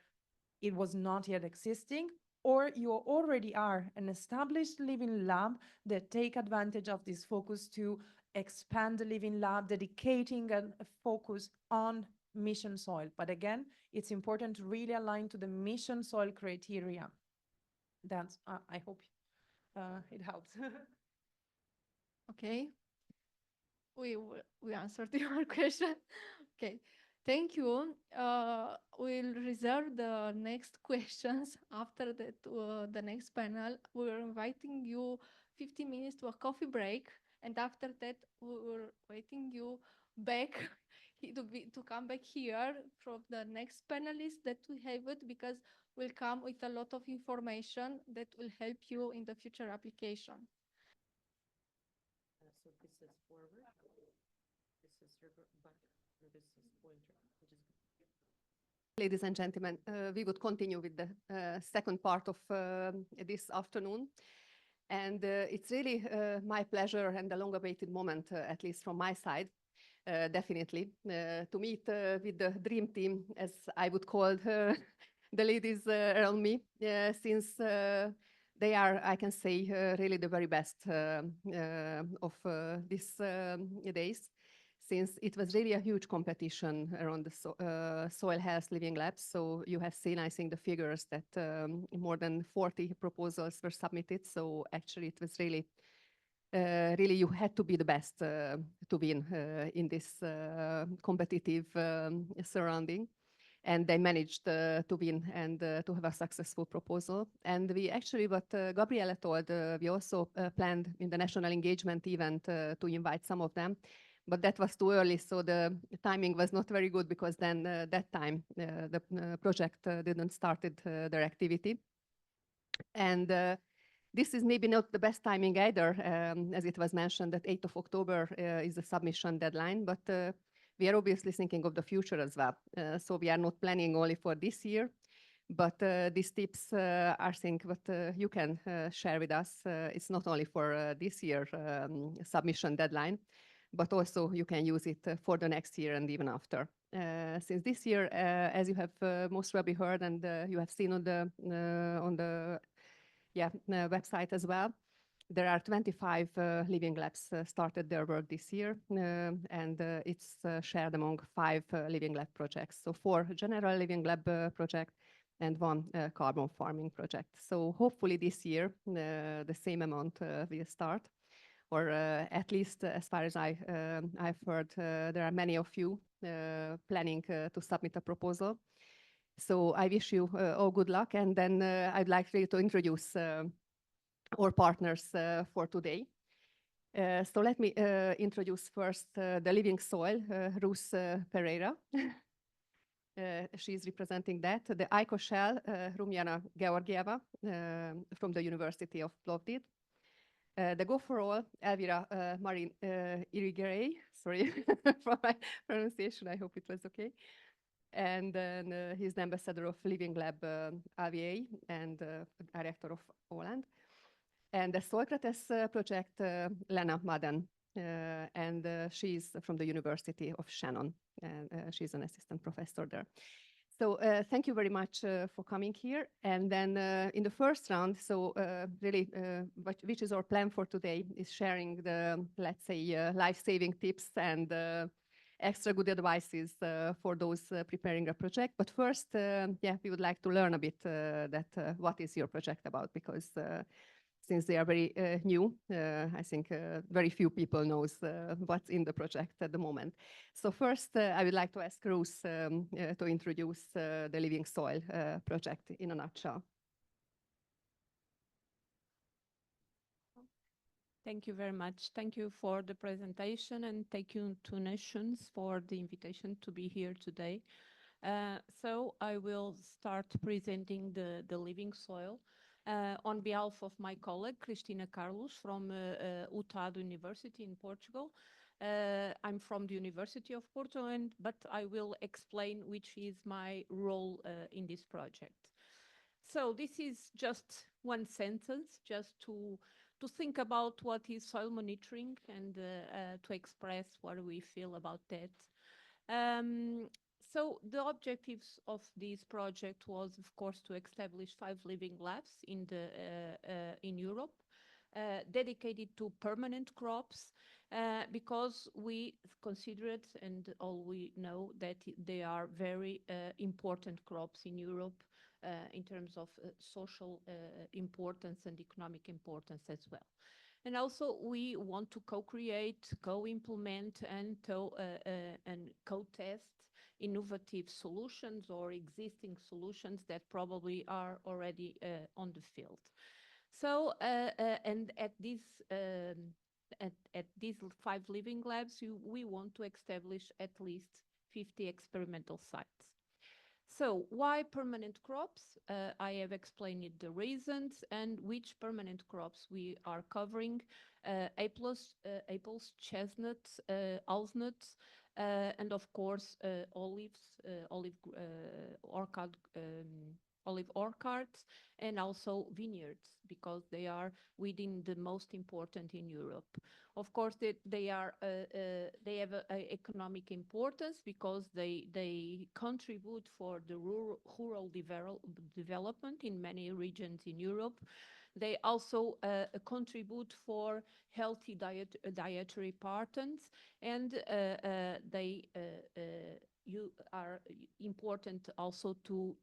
it was not yet existing, or you already are an established living lab that take advantage of this focus to expand the living lab, dedicating a focus on mission soil. But again, it's important to really align to the mission soil criteria. That's, I hope it helps. Okay. We answered your question. Okay. Thank you. We'll reserve the next questions after that, the next panel. We're inviting you 15 minutes to a coffee break, and after that, we're waiting you back to come back here from the next panelist that we have it, because we'll come with a lot of information that will help you in the future application. So this is forward, this is back, and this is pointer, which is Ladies and gentlemen, we would continue with the second part of this afternoon. And it's really my pleasure and a long-awaited moment, at least from my side, definitely, to meet with the dream team, as I would call the ladies around me, since they are, I can say, really the very best of these days, since it was really a huge competition around the soil health living labs. So you have seen, I think, the figures that more than 40 proposals were submitted. So actually it was really, really you had to be the best to win in this competitive surrounding. And they managed to win and to have a successful proposal. And we actually, what Gabriella told, we also planned in the national engagement event to invite some of them. But that was too early, so the timing was not very good, because then that time the project didn't started their activity. And this is maybe not the best timing either, as it was mentioned that 8th of October is the submission deadline, but we are obviously thinking of the future as well. So we are not planning only for this year, but these tips are things what you can share with us. It's not only for this year submission deadline, but also you can use it for the next year and even after. Since this year, as you have most probably heard and you have seen on the website as well, there are 25 living labs started their work this year, and it's shared among 5 living lab projects. So 4 general living lab project and 1 carbon farming project. So hopefully this year the same amount will start. Or at least as far as I've heard, there are many of you planning to submit a proposal. So I wish you all good luck. And then I'd like really to introduce our partners for today. So let me introduce first the Living Soil, Ruth Pereira. She's representing that. The ICOSHEL, Rumjana Georgieva from the University of Plovdiv. The Go for All, Elvira Marin Irigaray, sorry for my pronunciation, I hope it was okay. And then he's the ambassador of Living Lab AVA and director of Holland. And the Socrates project, Lena Maden, and she's from the University of Shannon, and she's an assistant professor there. So thank you very much for coming here. And then in the first round, so really, which is our plan for today, is sharing the, let's say, life-saving tips and extra good advices for those preparing a project. But first, we would like to learn a bit that what is your project about, because since they are very new, I think very few people knows what's in the project at the moment. So first, I would like to ask Ruth to introduce the Living Soil project in a nutshell. Thank you very much. Thank you for the presentation, and thank you to Nations for the invitation to be here today. So I will start presenting the Living Soil. On behalf of my colleague, Cristina Carlos from Oituz University in Portugal. I'm from the University of Porto, but I will explain which is my role in this project. So this is just one sentence, just to think about what is soil monitoring and to express what we feel about that. So the objectives of this project was, of course, to establish 5 living labs in Europe, dedicated to permanent crops, because we considered, and all we know, that they are very important crops in Europe in terms of social importance and economic importance as well. And also we want to co-create, co-implement, and co-test innovative solutions or existing solutions that probably are already on the field. So, and at these 5 living labs, we want to establish at least 50 experimental sites. So why permanent crops? I have explained the reasons and which permanent crops we are covering. Apples, chestnuts, walnuts, and of course olives, orchard, olive orchards, and also vineyards, because they are within the most important in Europe. Of course, they have a economic importance because they contribute for the rural development in many regions in Europe. They also contribute for healthy dietary patterns, and they are important also to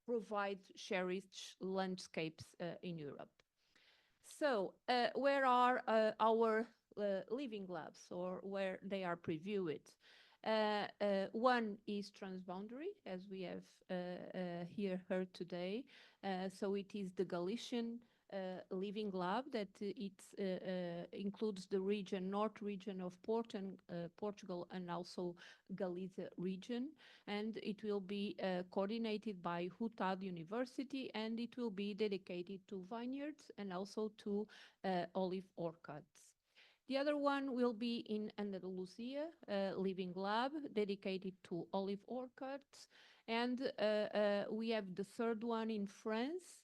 provide cherished landscapes in Europe. So where are our living labs, or where they are previewed? One is transboundary, as we have here heard today. So it is the Galician living lab that includes the north region of Portugal, and also Galicia region, and it will be coordinated by University, and it will be dedicated to vineyards and also to olive orchards. The other one will be in Andalusia, living lab dedicated to olive orchards, and we have the third one in France,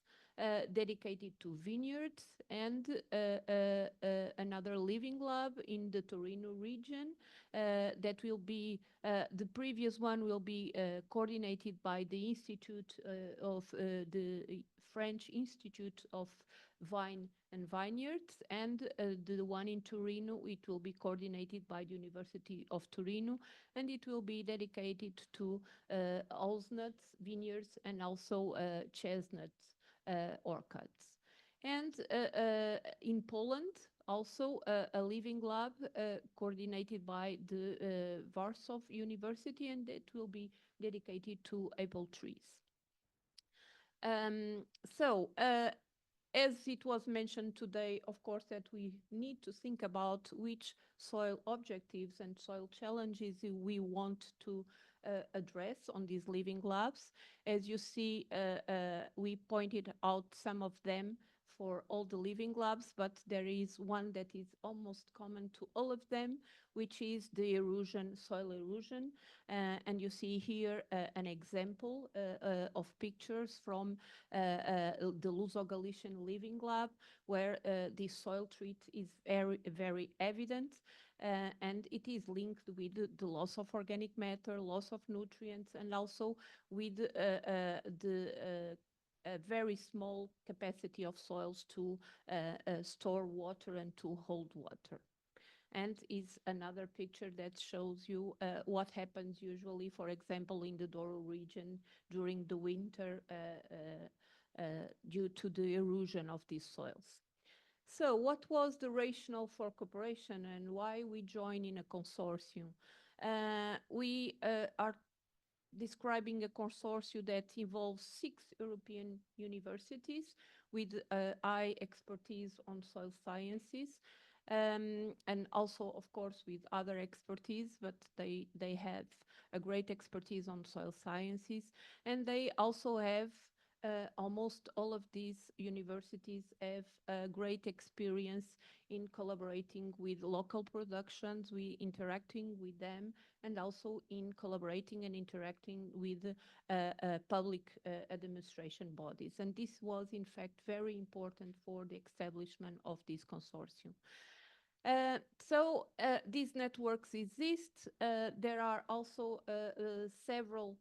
dedicated to vineyards, and another living lab in the Torino region that will be, the previous one will be coordinated by the Institute of the French Institute of Vine and Vineyards, and the one in Torino, it will be coordinated by the University of Torino, and it will be dedicated to nuts, vineyards, and also chestnuts orchards. And in Poland, also a living lab coordinated by the Warsaw University, and it will be dedicated to apple trees. So as it was mentioned today, of course, that we need to think about which soil objectives and soil challenges we want to address on these living labs. As you see, we pointed out some of them for all the living labs, but there is one that is almost common to all of them, which is the soil erosion. And you see here an example of pictures from the Luso-Galician Living Lab, where this soil treat is very, very evident. And it is linked with the loss of organic matter, loss of nutrients, and also with the very small capacity of soils to store water and to hold water. And is another picture that shows you what happens usually, for example, in the Douro region during the winter due to the erosion of these soils. So what was the rationale for cooperation and why we join in a consortium? We are describing a consortium that involves 6 European universities with high expertise on soil sciences, and also, of course, with other expertise, but they have a great expertise on soil sciences, and they also have almost all of these universities have great experience in collaborating with local productions, we interacting with them, and also in collaborating and interacting with public administration bodies. And this was, in fact, very important for the establishment of this consortium. So these networks exist. There are also several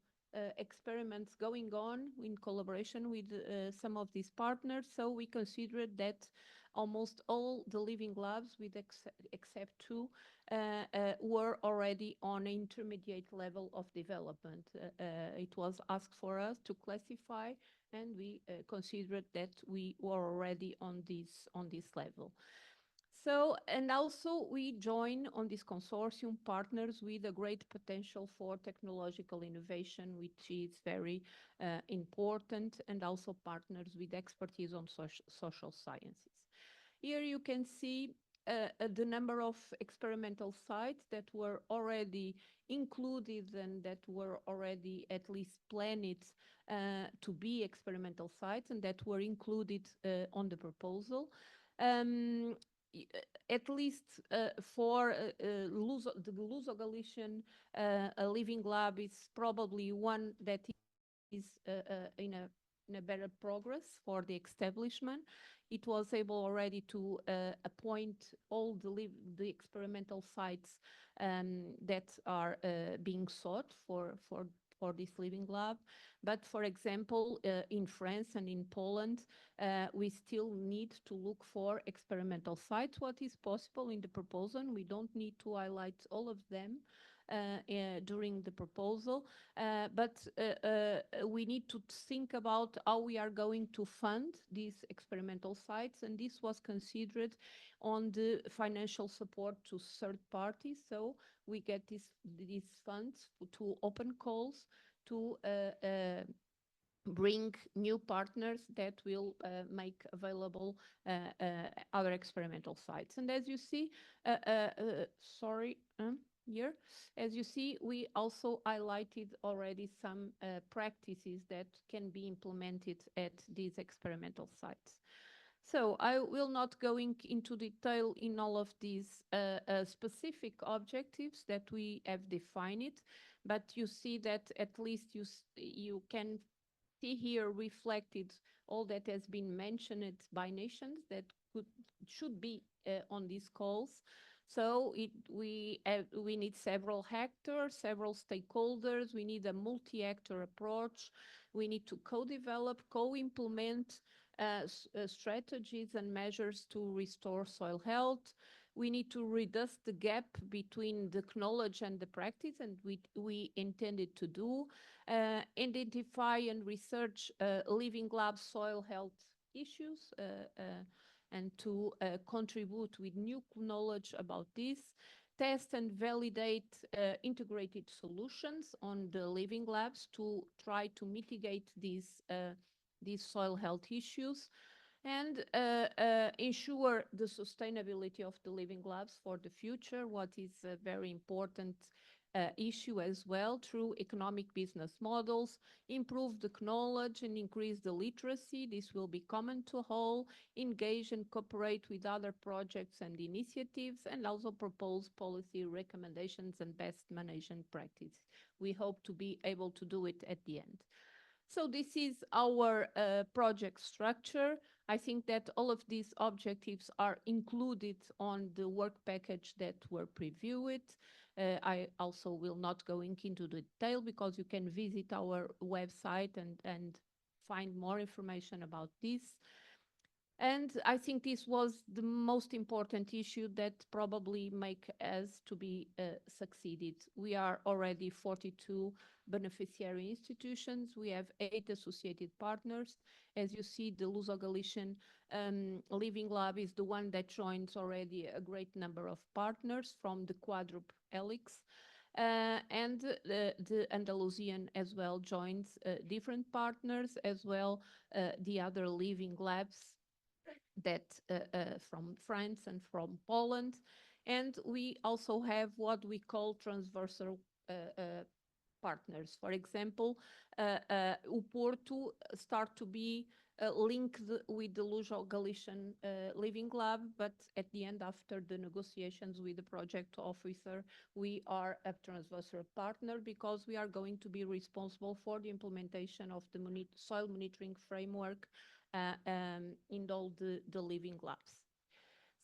experiments going on in collaboration with some of these partners. So we considered that almost all the living labs, with except 2, were already on an intermediate level of development. It was asked for us to classify, and we considered that we were already on this level. So, and also we join on this consortium partners with a great potential for technological innovation, which is very important, and also partners with expertise on social sciences. Here you can see the number of experimental sites that were already included and that were already at least planned to be experimental sites and that were included on the proposal. at least for the Luso-Galician Living Lab is probably one that is in a better progress for the establishment. It was able already to appoint all the experimental sites that are being sought for this living lab. But for example, in France and in Poland, we still need to look for experimental sites. What is possible in the proposal? We don't need to highlight all of them during the proposal, but we need to think about how we are going to fund these experimental sites, and this was considered on the financial support to third parties. So we get these funds to open calls to bring new partners that will make available other experimental sites. And as you see, here, as you see, we also highlighted already some practices that can be implemented at these experimental sites. So I will not go into detail in all of these specific objectives that we have defined, but you see that at least you can see here reflected all that has been mentioned by nations that should be on these calls. So we need several actors, several stakeholders. We need a multi-actor approach. We need to co-develop, co-implement strategies and measures to restore soil health. We need to reduce the gap between the knowledge and the practice, and we intended to do. Identify and research living lab soil health issues and to contribute with new knowledge about this. Test and validate integrated solutions on the living labs to try to mitigate these soil health issues, and ensure the sustainability of the living labs for the future, what is a very important issue as well, through economic business models, improve the knowledge and increase the literacy. This will be common to all, engage and cooperate with other projects and initiatives, and also propose policy recommendations and best management practice. We hope to be able to do it at the end. So this is our project structure. I think that all of these objectives are included on the work package that were previewed. I also will not go into detail because you can visit our website and find more information about this. And I think this was the most important issue that probably make us to be succeeded. We are already 42 beneficiary institutions. We have 8 associated partners. As you see, the Luso-Galician Living Lab is the one that joins already a great number of partners from the quadruple helix. And the Andalusian as well joins different partners, as well the other living labs that from France and from Poland. And we also have what we call transversal partners. For example, o Porto start to be linked with the Luso-Galician Living Lab, but at the end, after the negotiations with the project officer, we are a transversal partner because we are going to be responsible for the implementation of the soil monitoring framework in all the living labs.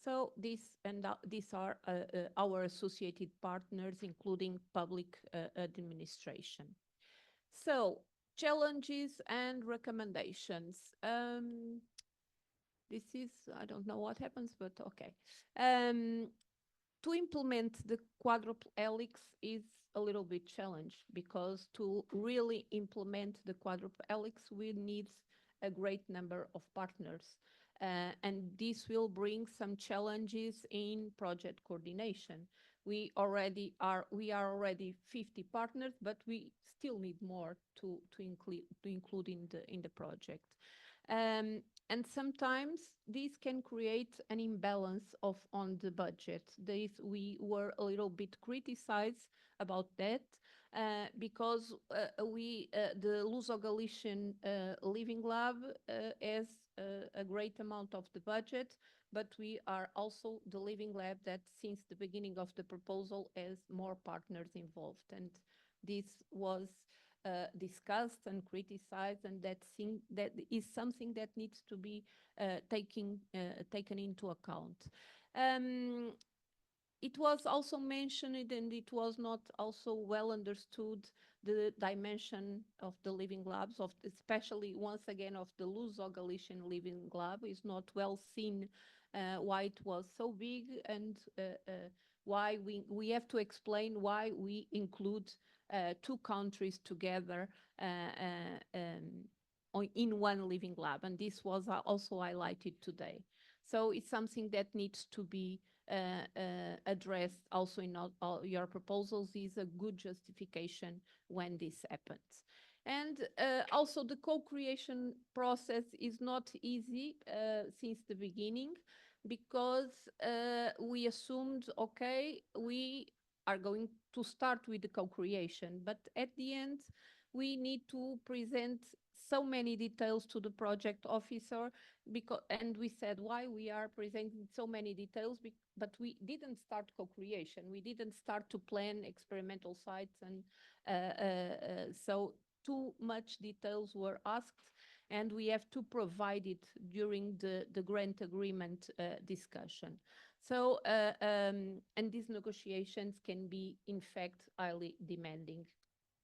So these are our associated partners, including public administration. So challenges and recommendations. This is, I don't know what happens, but okay. To implement the quadruple helix is a little bit challenged because to really implement the quadruple helix, we need a great number of partners. And this will bring some challenges in project coordination. We are already 50 partners, but we still need more to include in the project. And sometimes this can create an imbalance on the budget. We were a little bit criticized about that because the Luso-Galician Living Lab has a great amount of the budget, but we are also the living lab that since the beginning of the proposal has more partners involved. And this was discussed and criticized, and that is something that needs to be taken into account. It was also mentioned, and it was not also well understood, the dimension of the living labs, of especially once again of the Luso-Galician living lab is not well seen, why it was so big, and why we have to explain why we include two countries together in one living lab, and this was also highlighted today. So it's something that needs to be addressed also in all your proposals, is a good justification when this happens. And also the co-creation process is not easy since the beginning, because we assumed, okay, we are going to start with the co-creation, but at the end, we need to present so many details to the project officer, and we said why we are presenting so many details, but we didn't start co-creation. We didn't start to plan experimental sites, and so too much details were asked, and we have to provide it during the grant agreement discussion. So, and these negotiations can be, in fact, highly demanding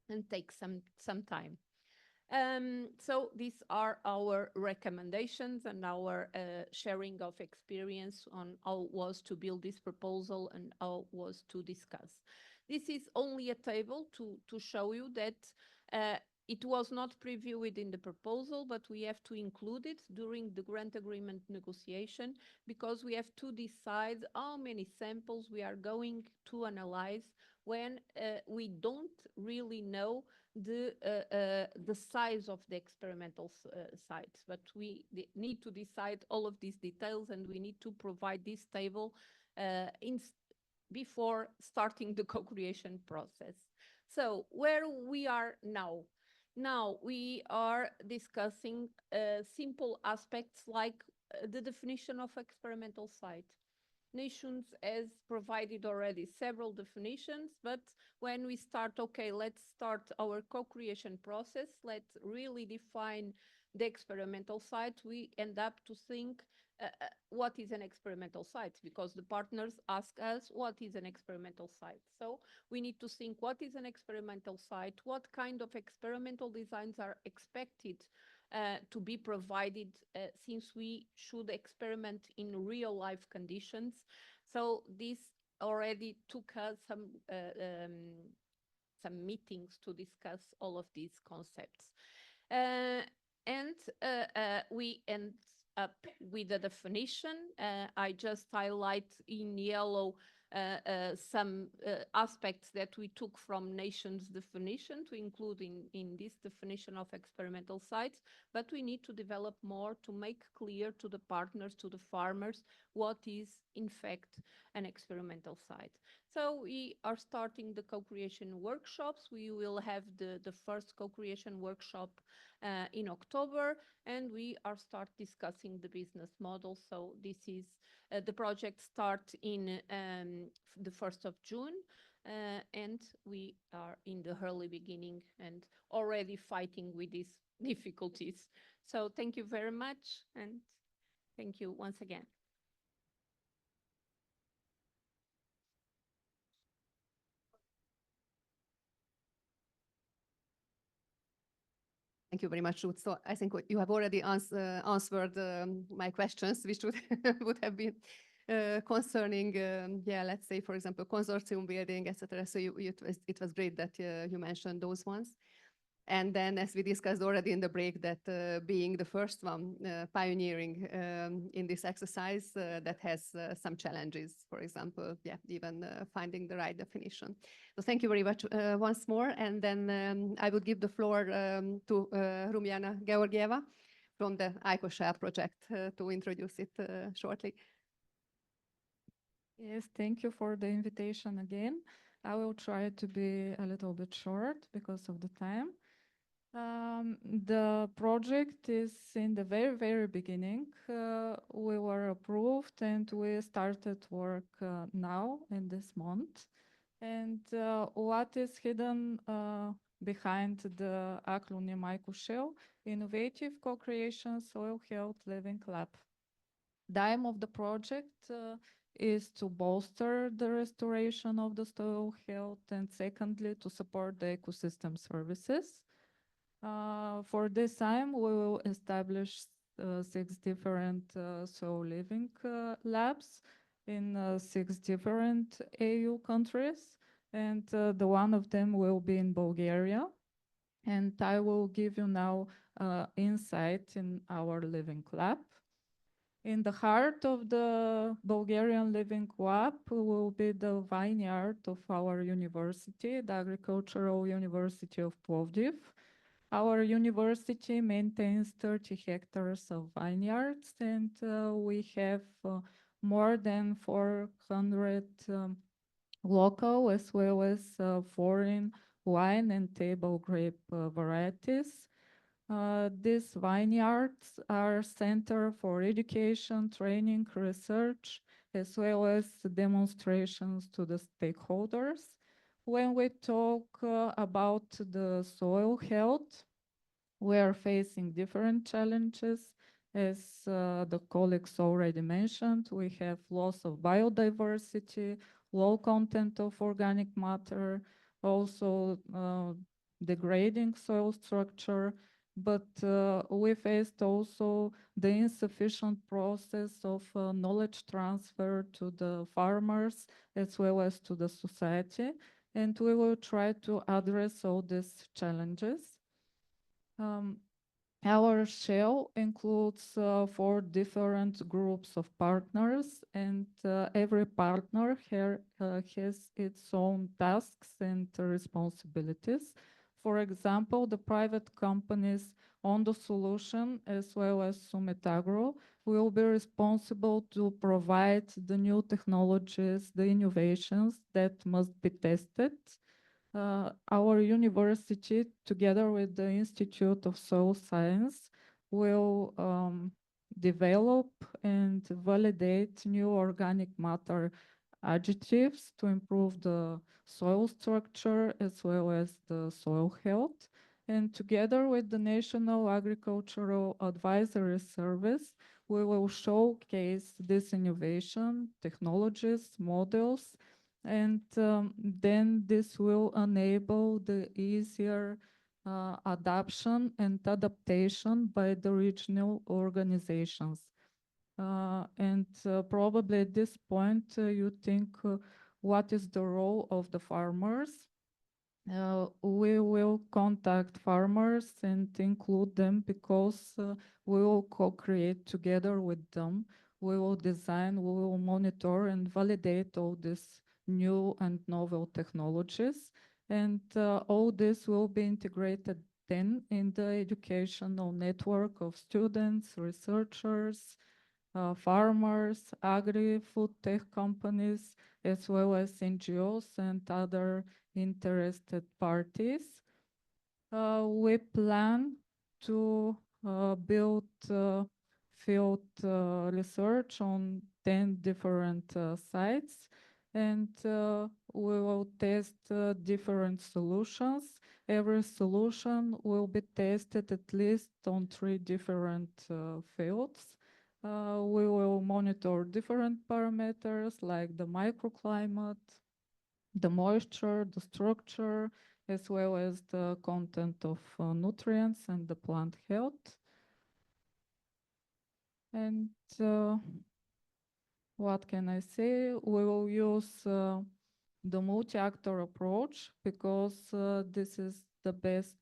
and take some time. So these are our recommendations and our sharing of experience on how was to build this proposal and how was to discuss. This is only a table to show you that it was not previewed in the proposal, but we have to include it during the grant agreement negotiation, because we have to decide how many samples we are going to analyze when we don't really know the size of the experimental sites. But we need to decide all of these details, and we need to provide this table before starting the co-creation process. So where we are now? Now we are discussing simple aspects like the definition of experimental site. Nations has provided already several definitions, but when we start, okay, let's start our co-creation process, let's really define the experimental site, we end up to think what is an experimental site, because the partners ask us what is an experimental site. So we need to think what is an experimental site, what kind of experimental designs are expected to be provided, since we should experiment in real life conditions. So this already took us some meetings to discuss all of these concepts. And we end up with a definition. I just highlight in yellow some aspects that we took from Nations definition to include in this definition of experimental sites, but we need to develop more to make clear to the partners, to the farmers, what is in fact an experimental site. So we are starting the co-creation workshops. We will have the first co-creation workshop in October, and we are start discussing the business model. So this is the project start in the 1st of June, and we are in the early beginning and already fighting with these difficulties. So thank you very much, and thank you once again. Thank you very much, Ruth. So I think you have already answered my questions, which would have been concerning, yeah, let's say, for example, consortium building, etc. So it was great that you mentioned those ones. And then, as we discussed already in the break, that being the first one pioneering in this exercise, that has some challenges, for example, yeah, even finding the right definition. So thank you very much once more. And then I would give the floor to Rumiana Georgieva from the ICAM project to introduce it shortly. Yes, thank you for the invitation again. I will try to be a little bit short because of the time. The project is in the very, very beginning. We were approved and we started work now in this month. And what is hidden behind the acronym ICOSHEL, Innovative Co-Creation Soil Health Living Lab. The aim of the project is to bolster the restoration of the soil health and secondly, to support the ecosystem services. For this time, we will establish 6 different soil living labs in 6 different EU countries, and the one of them will be in Bulgaria. And I will give you now insight in our living lab. In the heart of the Bulgarian Living Lab will be the vineyard of our university, the Agricultural University of Plovdiv. Our university maintains 30 hectares of vineyards, and we have more than 400 local as well as foreign wine and table grape varieties. These vineyards are center for education, training, research, as well as demonstrations to the stakeholders. When we talk about the soil health, we are facing different challenges. As the colleagues already mentioned, we have loss of biodiversity, low content of organic matter, also degrading soil structure, but we faced also the insufficient process of knowledge transfer to the farmers as well as to the society, and we will try to address all these challenges. Our shell includes 4 different groups of partners, and every partner here has its own tasks and responsibilities. For example, the private companies on the solution, as well as Sumitagro, will be responsible to provide the new technologies, the innovations that must be tested. Our university, together with the Institute of Soil Science, will develop and validate new organic matter additives to improve the soil structure as well as the soil health. And together with the National Agricultural Advisory Service, we will showcase this innovation, technologies, models, and then this will enable the easier adoption and adaptation by the regional organizations. And probably at this point, you think, what is the role of the farmers? We will contact farmers and include them because we will co-create together with them. We will design, we will monitor and validate all these new and novel technologies. And all this will be integrated then in the educational network of students, researchers, farmers, agri-food tech companies, as well as NGOs and other interested parties. We plan to build field research on 10 different sites, and we will test different solutions. Every solution will be tested at least on 3 different fields. We will monitor different parameters like the microclimate, the moisture, the structure, as well as the content of nutrients and the plant health. And what can I say? We will use the multi-actor approach because this is the best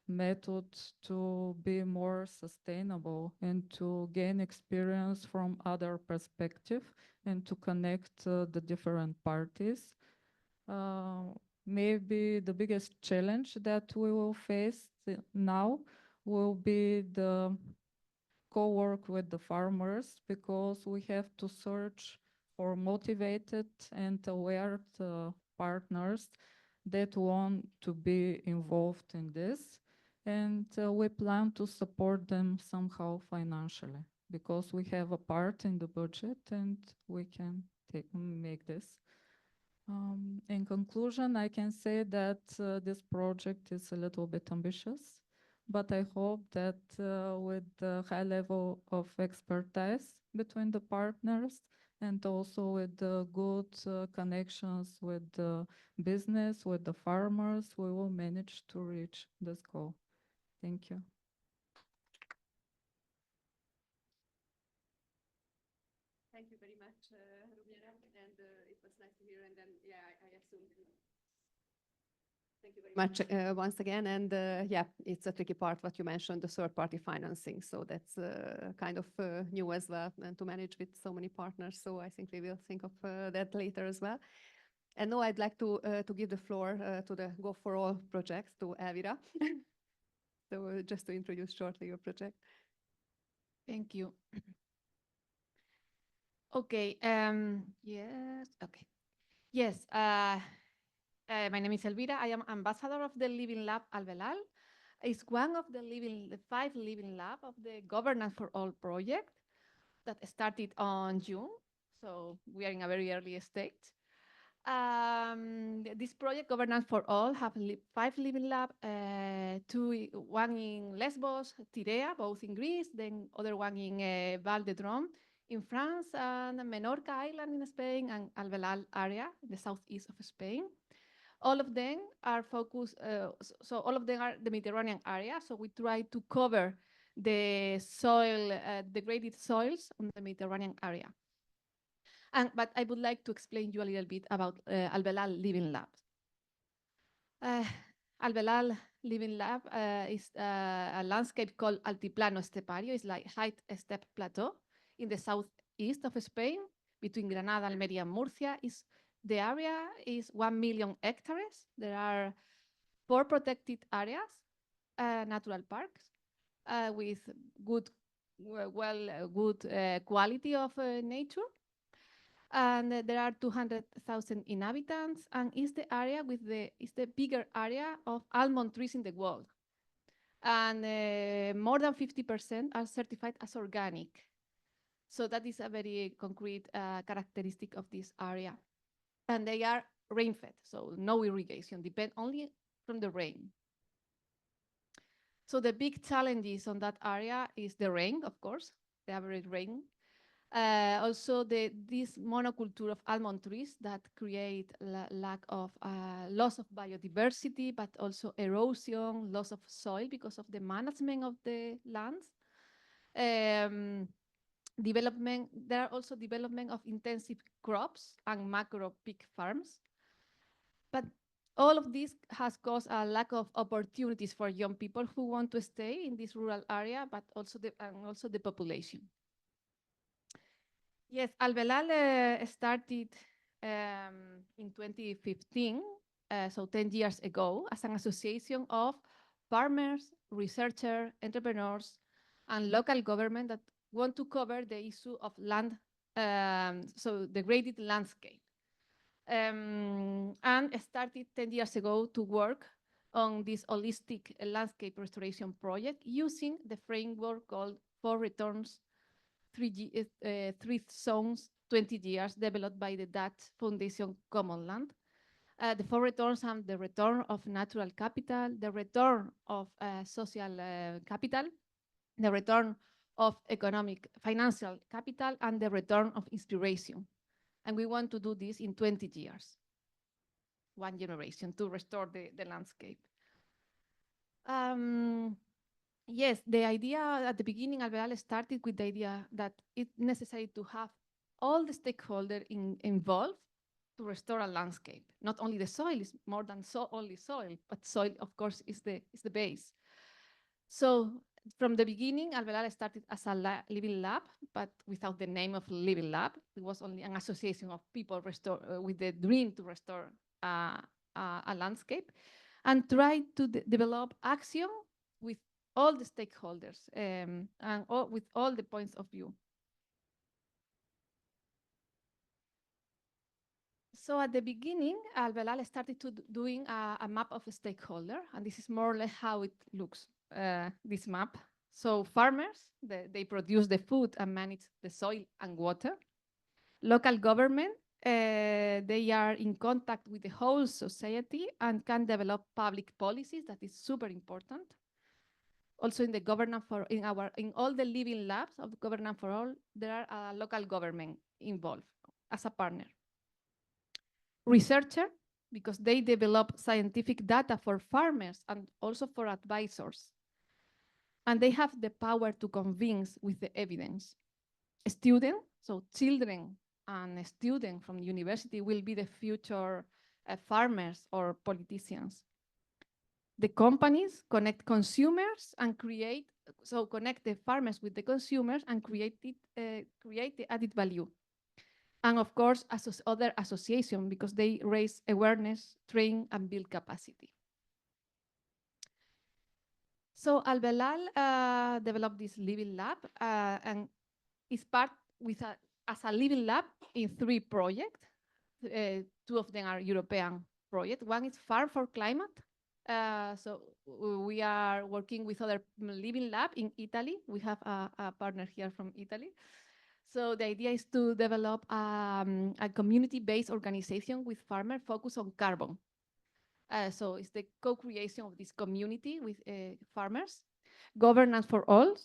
method to be more sustainable and to gain experience from other perspective and to connect the different parties. Maybe the biggest challenge that we will face now will be the co-work with the farmers because we have to search for motivated and aware partners that want to be involved in this. And we plan to support them somehow financially because we have a part in the budget and we can make this. In conclusion, I can say that this project is a little bit ambitious, but I hope that with the high level of expertise between the partners and also with the good connections with the business, with the farmers, we will manage to reach this goal. Thank you. Thank you very much, Rubiera, and it was nice to hear. And then, yeah, I assume. Thank you very much once again. And yeah, it's a tricky part what you mentioned, the third-party financing. So that's kind of new as well, and to manage with so many partners. So I think we will think of that later as well. And now I'd like to give the floor to the Go for All project, to Elvira. So just to introduce shortly your project. Thank you. Okay. Yes. Okay. Yes. My name is Elvira. I am ambassador of the Living Lab Albelal. It's one of the 5 Living Lab of the Governance for All project that started on June. So we are in a very early stage. This project, Governance for All, have 5 Living Lab, one in Lesbos, Tyrea, both in Greece, then other one in Val de Drôme in France, and Menorca Island in Spain, and Albelal area, in the southeast of Spain. All of them are focused, so all of them are the Mediterranean area, so we try to cover the soil, degraded soils on the Mediterranean area. But I would like to explain you a little bit about Albelal Living Lab. Albelal Living Lab is a landscape called Altiplano Estepario. It's like high steppe plateau in the southeast of Spain, between Granada, Almeria, and Murcia. The area is 1 million hectares. There are 4 protected areas, natural parks, with good quality of nature. And there are 200,000 inhabitants, and is the area with the bigger area of almond trees in the world. And more than 50% are certified as organic. So that is a very concrete characteristic of this area. And they are rain-fed, so no irrigation, depend only from the rain. So the big challenges on that area is the rain, of course, the average rain. Also, this monoculture of almond trees that create lack of loss of biodiversity, but also erosion, loss of soil because of the management of the lands. There are also development of intensive crops and macro pig farms. But all of this has caused a lack of opportunities for young people who want to stay in this rural area, but also the population. Yes, Albelal started in 2015, so 10 years ago, as an association of farmers, researchers, entrepreneurs, and local government that want to cover the issue of land, so degraded landscape. And started 10 years ago to work on this holistic landscape restoration project using the framework called 4 Returns, 3 Zones, 20 years, developed by the Dutch Foundation Common Land. The 4 returns are the return of natural capital, the return of social capital, the return of economic financial capital, and the return of inspiration. And we want to do this in 20 years, 1 generation, to restore the landscape. Yes, the idea at the beginning, Albelal started with the idea that it's necessary to have all the stakeholders involved to restore a landscape. Not only the soil, is more than only soil, but soil, of course, is the base. So from the beginning, Albelal started as a living lab, but without the name of living lab. It was only an association of people with the dream to restore a landscape, and tried to develop action with all the stakeholders and with all the points of view. So at the beginning, Albelal started doing a map of a stakeholder, and this is more or less how it looks, this map. So farmers, they produce the food and manage the soil and water. Local government, they are in contact with the whole society and can develop public policies. That is super important. Also in the governance in all the living labs of governance for all, there are a local government involved as a partner. Researcher, because they develop scientific data for farmers and also for advisors. And they have the power to convince with the evidence. A student, so children and a student from the university will be the future farmers or politicians. The companies connect consumers and connect the farmers with the consumers and create the added value. And of course, other associations, because they raise awareness, train, and build capacity. So Albelal developed this living lab and is part as a living lab in 3 projects. 2 of them are European projects. One is Farm for Climate. So we are working with other living lab in Italy. We have a partner here from Italy. So the idea is to develop a community-based organization with farmers focused on carbon. So it's the co-creation of this community with farmers. Governance for all,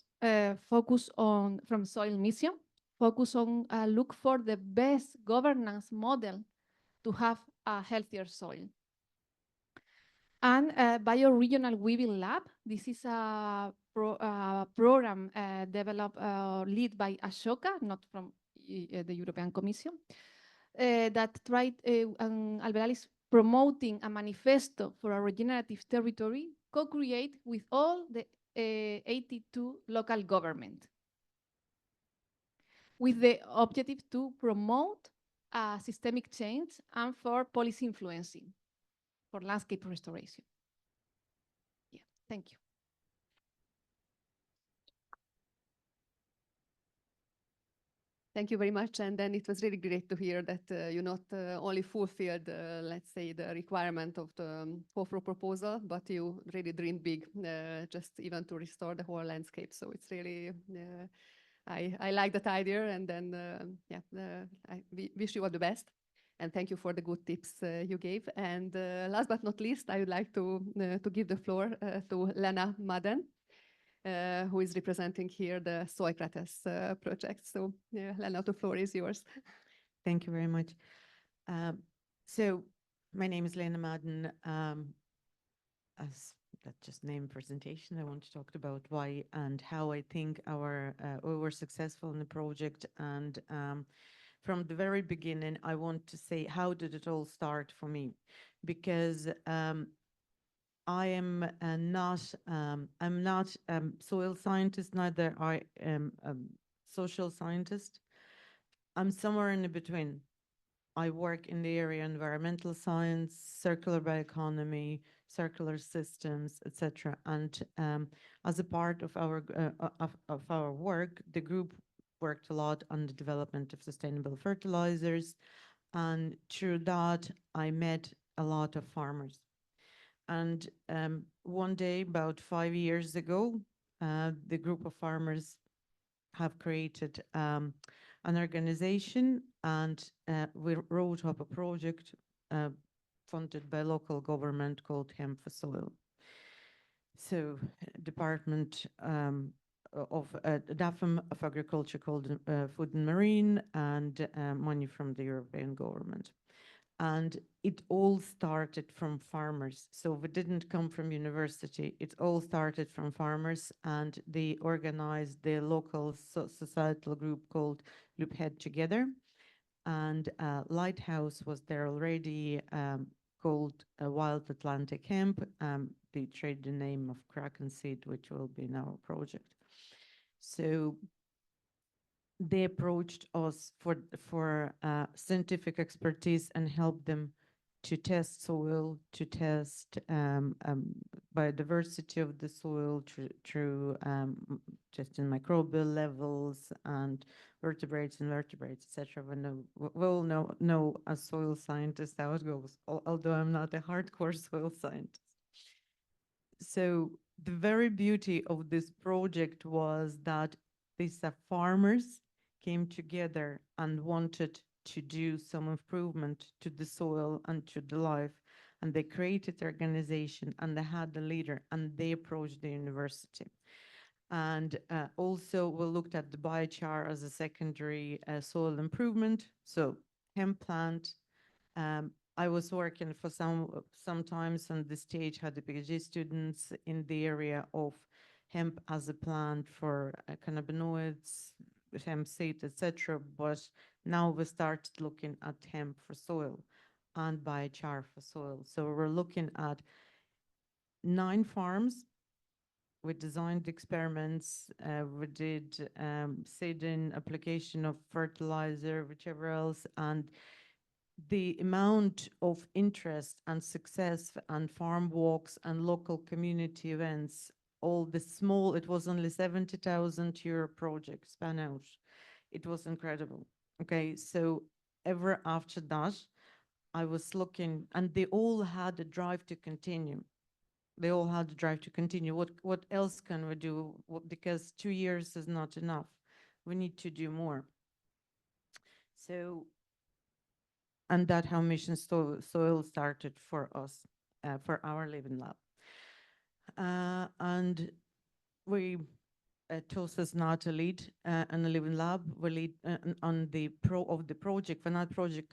focus on from soil mission, focus on look for the best governance model to have a healthier soil. And Bioregional Weaving Lab, this is a program developed, led by Ashoka, not from the European Commission, that tried, Albelal is promoting a manifesto for a regenerative territory, co-create with all the 82 local government, with the objective to promote systemic change and for policy influencing, for landscape restoration. Yeah, thank you. Thank you very much. And then it was really great to hear that you not only fulfilled, let's say, the requirement of the FOFRO proposal, but you really dreamed big, just even to restore the whole landscape. So it's really, I like that idea. And then, I wish you all the best. And thank you for the good tips you gave. And last but not least, I would like to give the floor to Lena Madden, who is representing here the Socrates project. So Lena, the floor is yours. Thank you very much. So my name is Lena Madden. As that just name presentation, I want to talk about why and how I think we were successful in the project. And from the very beginning, I want to say, how did it all start for me? Because I am I'm not soil scientist, neither I am a social scientist. I'm somewhere in between. I work in the area of environmental science, circular bioeconomy, circular systems, etc. And as a part of our work, the group worked a lot on the development of sustainable fertilizers, and through that, I met a lot of farmers. And one day, about 5 years ago, the group of farmers have created an organization, and we wrote up a project funded by local government called Hemp for Soil. So Department of DAFM of Agriculture called Food and Marine, and money from the European government. And it all started from farmers. So we didn't come from university. It all started from farmers, and they organized the local societal group called Loop Head Together. And Lighthouse was there already, called Wild Atlantic Hemp. They traded the name of Kraken Seed, which will be in our project. So they approached us for scientific expertise and helped them to test soil, to test biodiversity of the soil through just in microbial levels and vertebrates, etc. We all know as soil scientists how it goes, although I'm not a hardcore soil scientist. So the very beauty of this project was that these farmers came together and wanted to do some improvement to the soil and to the life, and they created organization and they had a leader and they approached the university. And also we looked at the biochar as a secondary soil improvement. So hemp plant. I was working for sometimes on the stage, had the PhD students in the area of hemp as a plant for cannabinoids, hemp seed, etc. But now we started looking at hemp for soil and biochar for soil. So we're looking at 9 farms. We designed experiments, we did seeding, application of fertilizer, whichever else, and the amount of interest and success and farm walks and local community events, all the small, it was only 70,000 euro project span out. It was incredible. Okay, so ever after that, I was looking, and they all had a drive to continue. They all had a drive to continue. What else can we do? Because 2 years is not enough. We need to do more. So, and that's how Mission Soil started for us, for our Living Lab. And we, TOS is not a lead on the Living Lab. We lead on the project. We're not project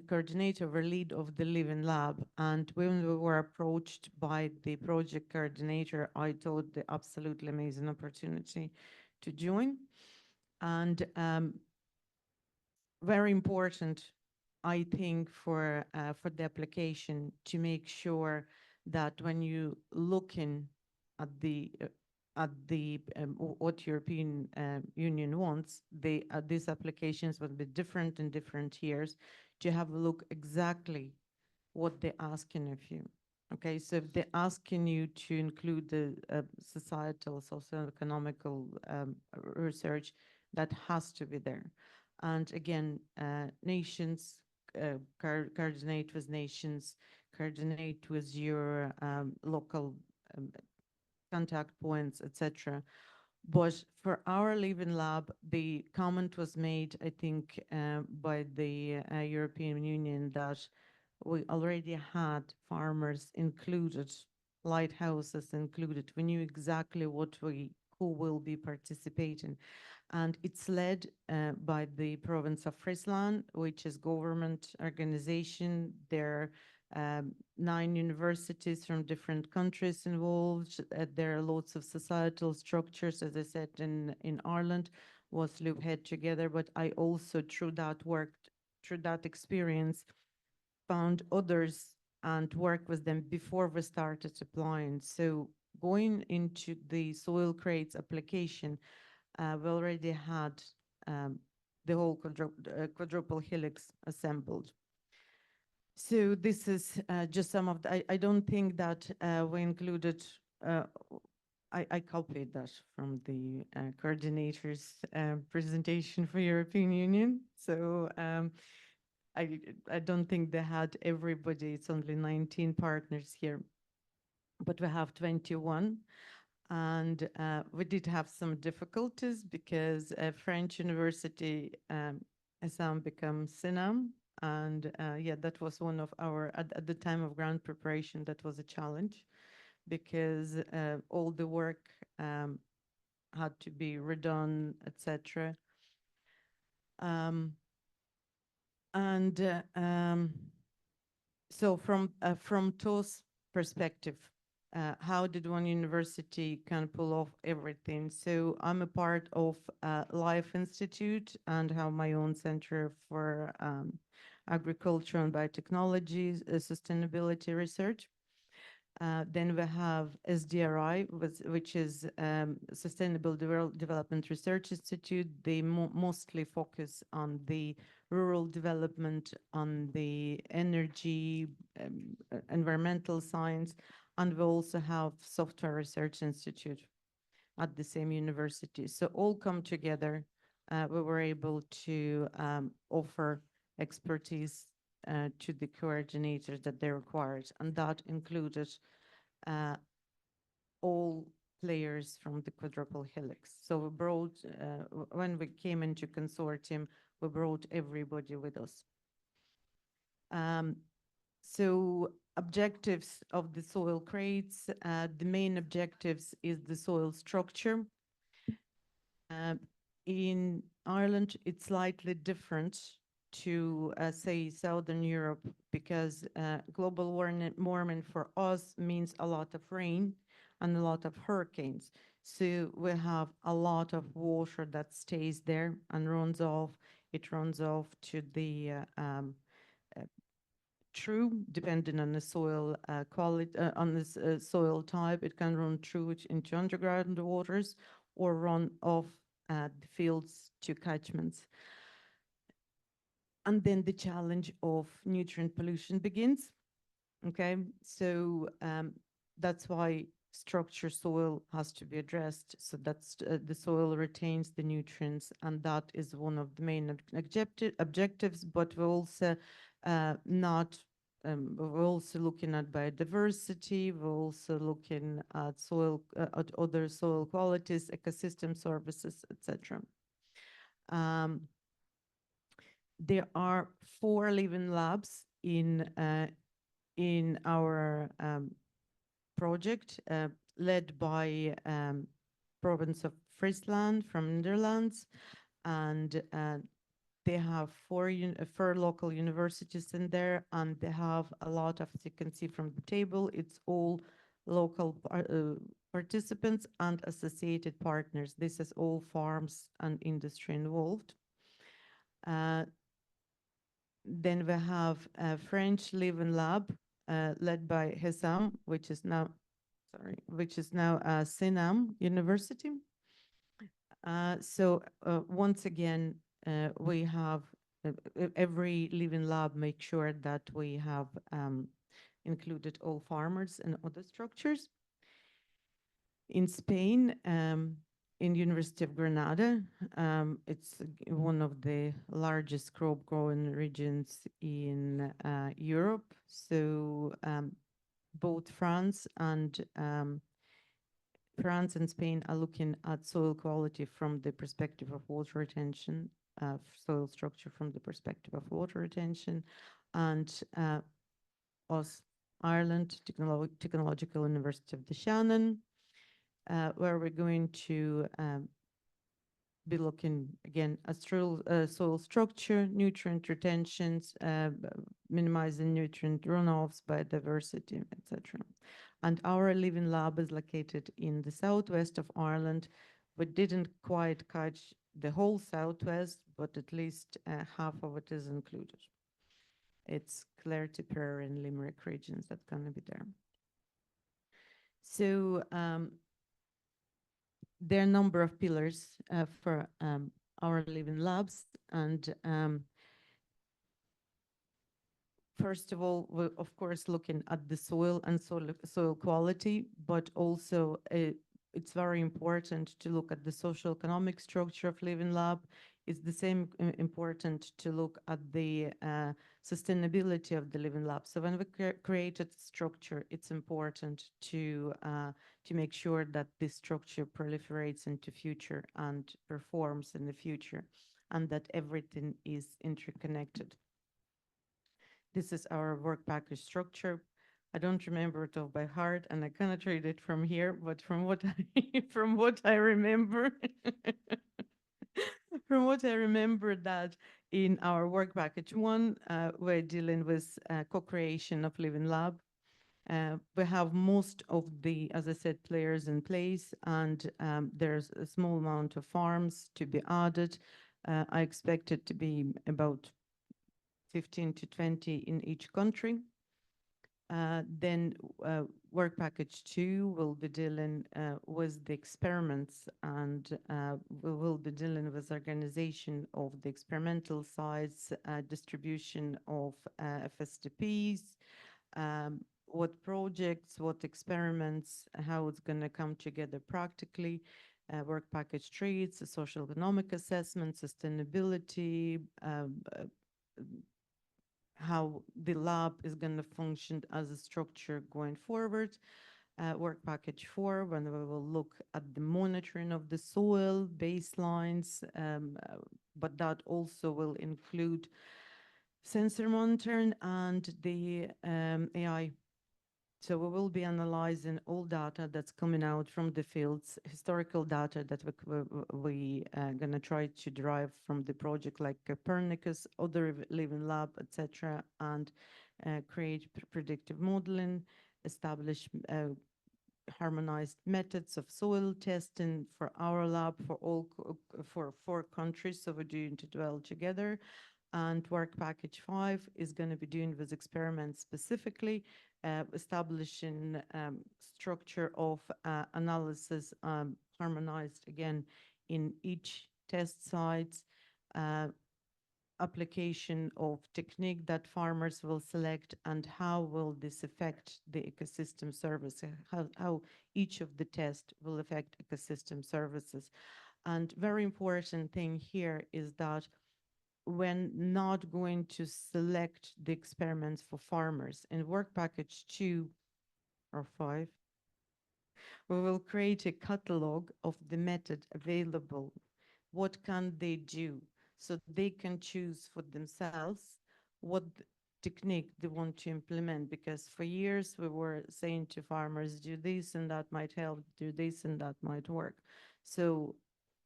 coordinator, we're lead of the Living Lab. And when we were approached by the project coordinator, I thought the absolutely amazing opportunity to join. And very important, I think, for the application to make sure that when you looking at what European Union wants, these applications will be different in different years, to have a look exactly what they're asking of you. Okay, so if they're asking you to include the societal, socio-economical research, that has to be there. And again, nations, coordinate with nations, coordinate with your local contact points, etc. But for our Living Lab, the comment was made, I think, by the European Union that we already had farmers included, lighthouses included. We knew exactly who will be participating. And it's led by the province of Friesland, which is government organization. There are 9 universities from different countries involved. There are lots of societal structures, as I said, in Ireland, was loop head together. But I also, through that experience, found others and work with them before we started applying. So going into the soil crates application, we already had the whole quadruple helix assembled. So this is just some of the, I don't think that we included, I copied that from the coordinator's presentation for European Union. So I don't think they had everybody, it's only 19 partners here, but we have 21. And we did have some difficulties because French university, Assam becomes Sinam. And yeah, that was one of our, at the time of grant preparation, that was a challenge because all the work had to be redone, etc. So from TOS perspective, how did one university kind of pull off everything? So I'm a part of Life Institute and have my own center for agriculture and biotechnology, sustainability research. Then we have SDRI, which is Sustainable Development Research Institute. They mostly focus on the rural development, on the energy, environmental science. and we also have Software Research Institute at the same university. So all come together. We were able to offer expertise to the coordinators that they required, and that included all players from the quadruple helix. So we brought, when we came into consortium, we brought everybody with us. So objectives of the soil crates, the main objectives is the soil structure. In Ireland, it's slightly different to, say, Southern Europe, because global warming for us means a lot of rain and a lot of hurricanes. So we have a lot of water that stays there and runs off. It runs off to the true, depending on the soil quality, on the soil type. It can run through into underground waters or run off the fields to catchments. And then the challenge of nutrient pollution begins. Okay, so that's why structure soil has to be addressed, so that's the soil retains the nutrients, and that is one of the main objectives. But we're also we're also looking at biodiversity. We're also looking at soil, at other soil qualities, ecosystem services, etc. There are 4 living labs in our project, led by province of Friesland from Netherlands, and they have 4 local universities in there, and they have a lot of, as you can see from the table, it's all local participants and associated partners. This is all farms and industry involved. Then we have a French Living Lab led by Hessam, which is now Sinam University. So once again, we have every living lab make sure that we have included all farmers and other structures. In Spain, in University of Granada, it's one of the largest crop growing regions in Europe. So both France and Spain are looking at soil quality from the perspective of water retention, soil structure from the perspective of water retention, and us, Ireland, Technological University of the Shannon, where we're going to be looking again at soil structure, nutrient retentions, minimizing nutrient runoffs, biodiversity, etc. And our living lab is located in the southwest of Ireland. We didn't quite catch the whole southwest, but at least half of it is included. It's Clare, Tipperary, and Limerick regions that's going to be there. So there are a number of pillars for our living labs, and first of all, we're of course looking at the soil and soil quality, but also it's very important to look at the social economic structure of living lab. It's the same important to look at the sustainability of the living lab. So when we created structure, it's important to make sure that this structure proliferates into future and performs in the future, and that everything is interconnected. This is our work package structure. I don't remember it all by heart, and I cannot read it from here, but from what I remember, from what I remember, that in our work package 1, we're dealing with co-creation of living lab. We have most of the, as I said, players in place, and there's a small amount of farms to be added. I expect it to be about 15 to 20 in each country. Then work package 2 will be dealing with the experiments, and we will be dealing with organization of the experimental sites, distribution of FSTPs, what projects, what experiments, how it's going to come together practically, work package traits, the social economic assessment, sustainability, how the lab is going to function as a structure going forward. Work package 4, when we will look at the monitoring of the soil baselines, but that also will include sensor monitoring and the AI. So we will be analyzing all data that's coming out from the fields, historical data that we going to try to derive from the project like Copernicus, other living lab, etc., and create predictive modeling, establish harmonized methods of soil testing for our lab for all for 4 countries. So we're doing it well together. And work package 5 is going to be doing with experiments specifically, establishing structure of analysis harmonized again in each test sites, application of technique that farmers will select, and how will this affect the ecosystem service, how each of the tests will affect ecosystem services. And very important thing here is that when not going to select the experiments for farmers. In work package 2 or 5, we will create a catalog of the method available. What can they do? So they can choose for themselves what technique they want to implement, because for years we were saying to farmers, do this and that might help, do this and that might work. So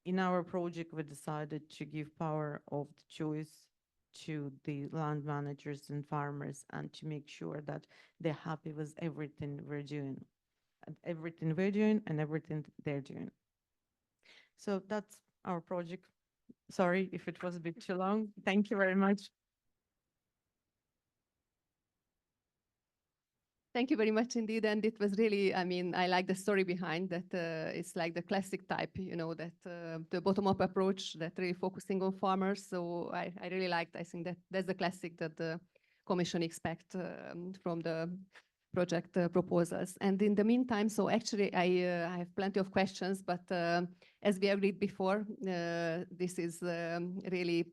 in our project, we decided to give power of the choice to the land managers and farmers, and to make sure that they're happy with everything we're doing, and everything we're doing and everything they're doing. So that's our project. Sorry if it was a bit too long. Thank you very much. Thank you very much indeed. And it was really, I mean, I like the story behind that. It's like the classic type, you know, that the bottom-up approach that really focusing on farmers. So I really liked, I think that's the classic that the Commission expect from the project proposals. And in the meantime, so actually I have plenty of questions, but as we agreed before, this is really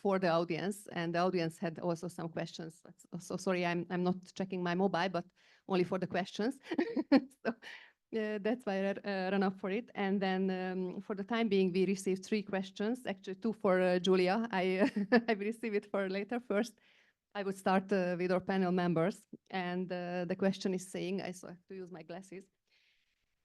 for the audience, and the audience had also some questions. So sorry, I'm not checking my mobile, but only for the questions. So that's why I run up for it. And then for the time being, we received 3 questions, actually 2 for Julia. I will receive it for later. First, I would start with our panel members. And the question is saying, I have to use my glasses,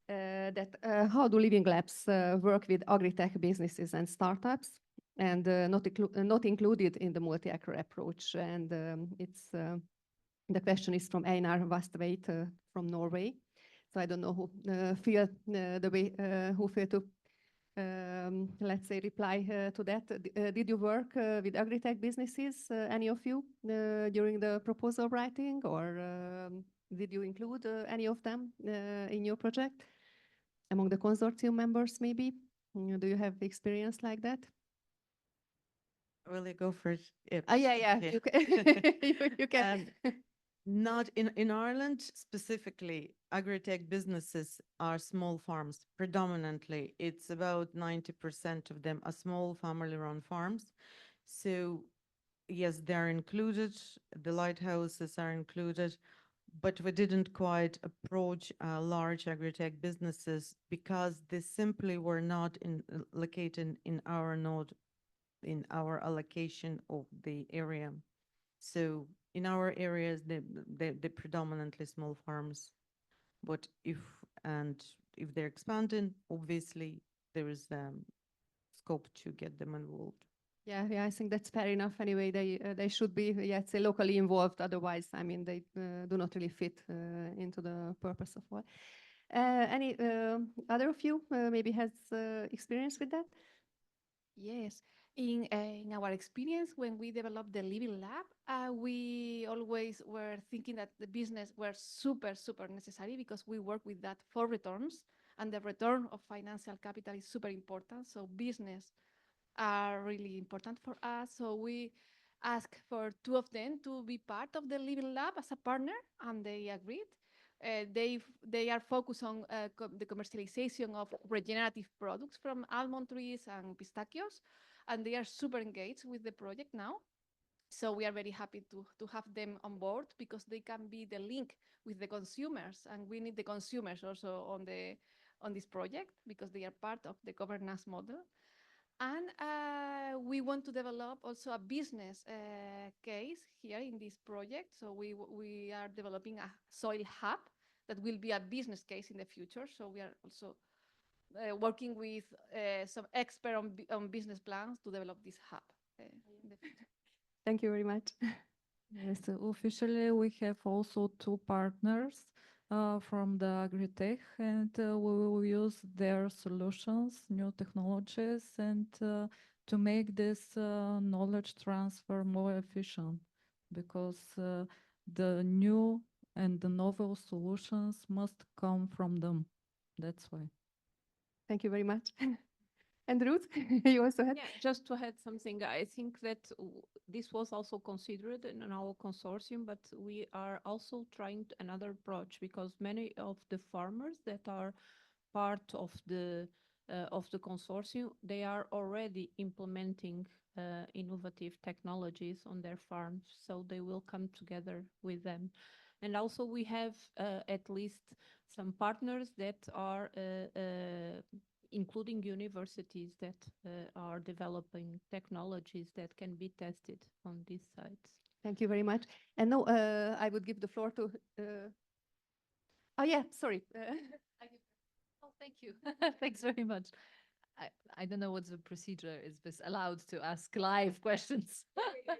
that how do living labs work with agri-tech businesses and startups, and not included in the multi-acre approach? And it's the question is from Einar Vastveit from Norway. So I don't know who feel the way who feel to let's say reply to that. Did you work with agri-tech businesses, any of you, during the proposal writing, or did you include any of them in your project? Among the consortium members, maybe? Do you have experience like that? Will you go first? Yeah. You can. you can. Not in Ireland specifically, agri-tech businesses are small farms. Predominantly, it's about 90% of them are small family-run farms. So yes, they're included. The lighthouses are included, but we didn't quite approach large agri-tech businesses because they simply were not located in our node, in our allocation of the area. So in our areas, they're predominantly small farms. But if they're expanding, obviously there is scope to get them involved. Yeah, I think that's fair enough. Anyway, they should be, let's say, locally involved. Otherwise, I mean, they do not really fit into the purpose of what. Any other of you maybe has experience with that? Yes. In our experience, when we developed the Living Lab, we always were thinking that the business were super, super necessary because we work with that for returns, and the return of financial capital is super important. So business are really important for us. So we asked for two of them to be part of the Living Lab as a partner, and they agreed. They are focused on the commercialization of regenerative products from almond trees and pistachios, and they are super engaged with the project now. So we are very happy to have them on board because they can be the link with the consumers, and we need the consumers also on this project because they are part of the governance model. And we want to develop also a business case here in this project. So we are developing a soil hub that will be a business case in the future. So we are also working with some expert on business plans to develop this hub in the future. Thank you very much. Yes, officially we have also two partners from the agritech, and we will use their solutions, new technologies, and to make this knowledge transfer more efficient, because the new and the novel solutions must come from them. That's why. Thank you very much. And Ruth, you also had? Yeah, just to add something, I think that this was also considered in our consortium, but we are also trying another approach because many of the farmers that are part of the consortium, they are already implementing innovative technologies on their farms, so they will come together with them. And also we have at least some partners that are including universities that are developing technologies that can be tested on these sites. Thank you very much. And now I would give the floor to. Oh yeah, sorry. Oh, thank you. Thanks very much. I don't know what the procedure is, but allowed to ask live questions.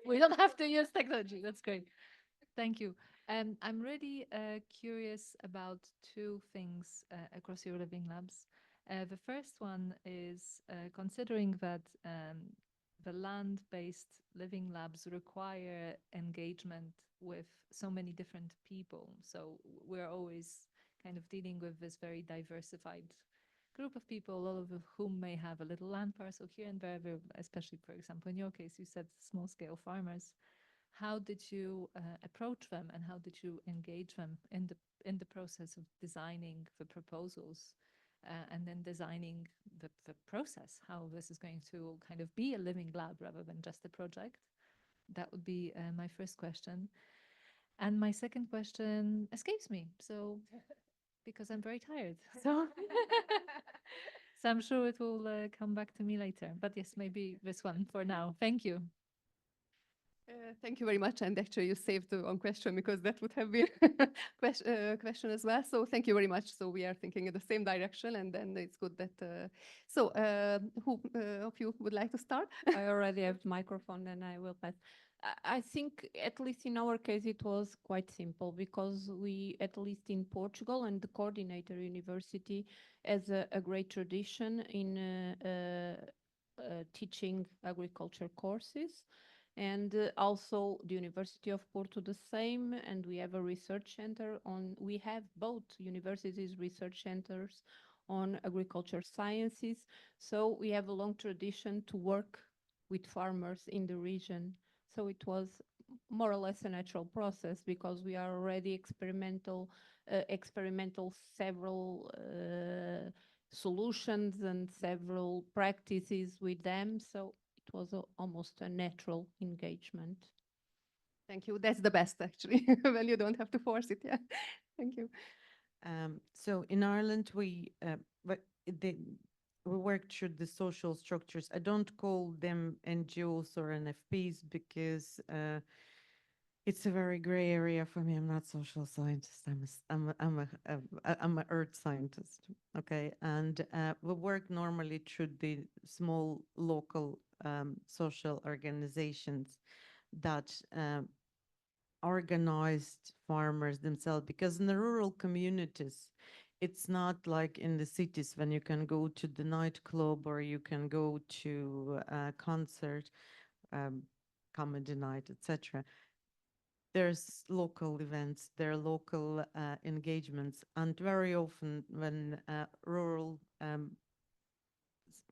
We don't have to use technology. That's great. Thank you. I'm really curious about two things across your living labs. The first one is considering that the land-based living labs require engagement with so many different people. So we're always kind of dealing with this very diversified group of people, all of whom may have a little land parcel here and there, especially, for example, in your case, you said small-scale farmers. How did you approach them, and how did you engage them in the process of designing the proposals and then designing the process, how this is going to kind of be a living lab rather than just a project? That would be my first question. And my second question escapes me, so because I'm very tired. So, so I'm sure it will come back to me later. But yes, maybe this one for now. Thank you. Thank you very much. And actually, you saved the one question because that would have been question as well. So thank you very much. So we are thinking in the same direction, and then it's good that. So who of you would like to start? I already have the microphone, and I will pass. I think, at least in our case, it was quite simple because we, at least in Portugal, and the coordinator university has a great tradition in teaching agriculture courses. And also the University of Porto the same, and we have a research center on, we have both universities research centers on agriculture sciences. So we have a long tradition to work with farmers in the region. So it was more or less a natural process because we are already experimental several solutions and several practices with them. So it was almost a natural engagement. Thank you. That's the best, actually, when you don't have to force it. Yeah. Thank you. So in Ireland, we worked through the social structures. I don't call them NGOs or NFPs because it's a very gray area for me. I'm not a social scientist. I'm a earth scientist. Okay, and we work normally through the small local social organizations that organized farmers themselves, because in the rural communities, it's not like in the cities when you can go to the nightclub or you can go to a concert, comedy night, etc. There's local events, there are local engagements, and very often when rural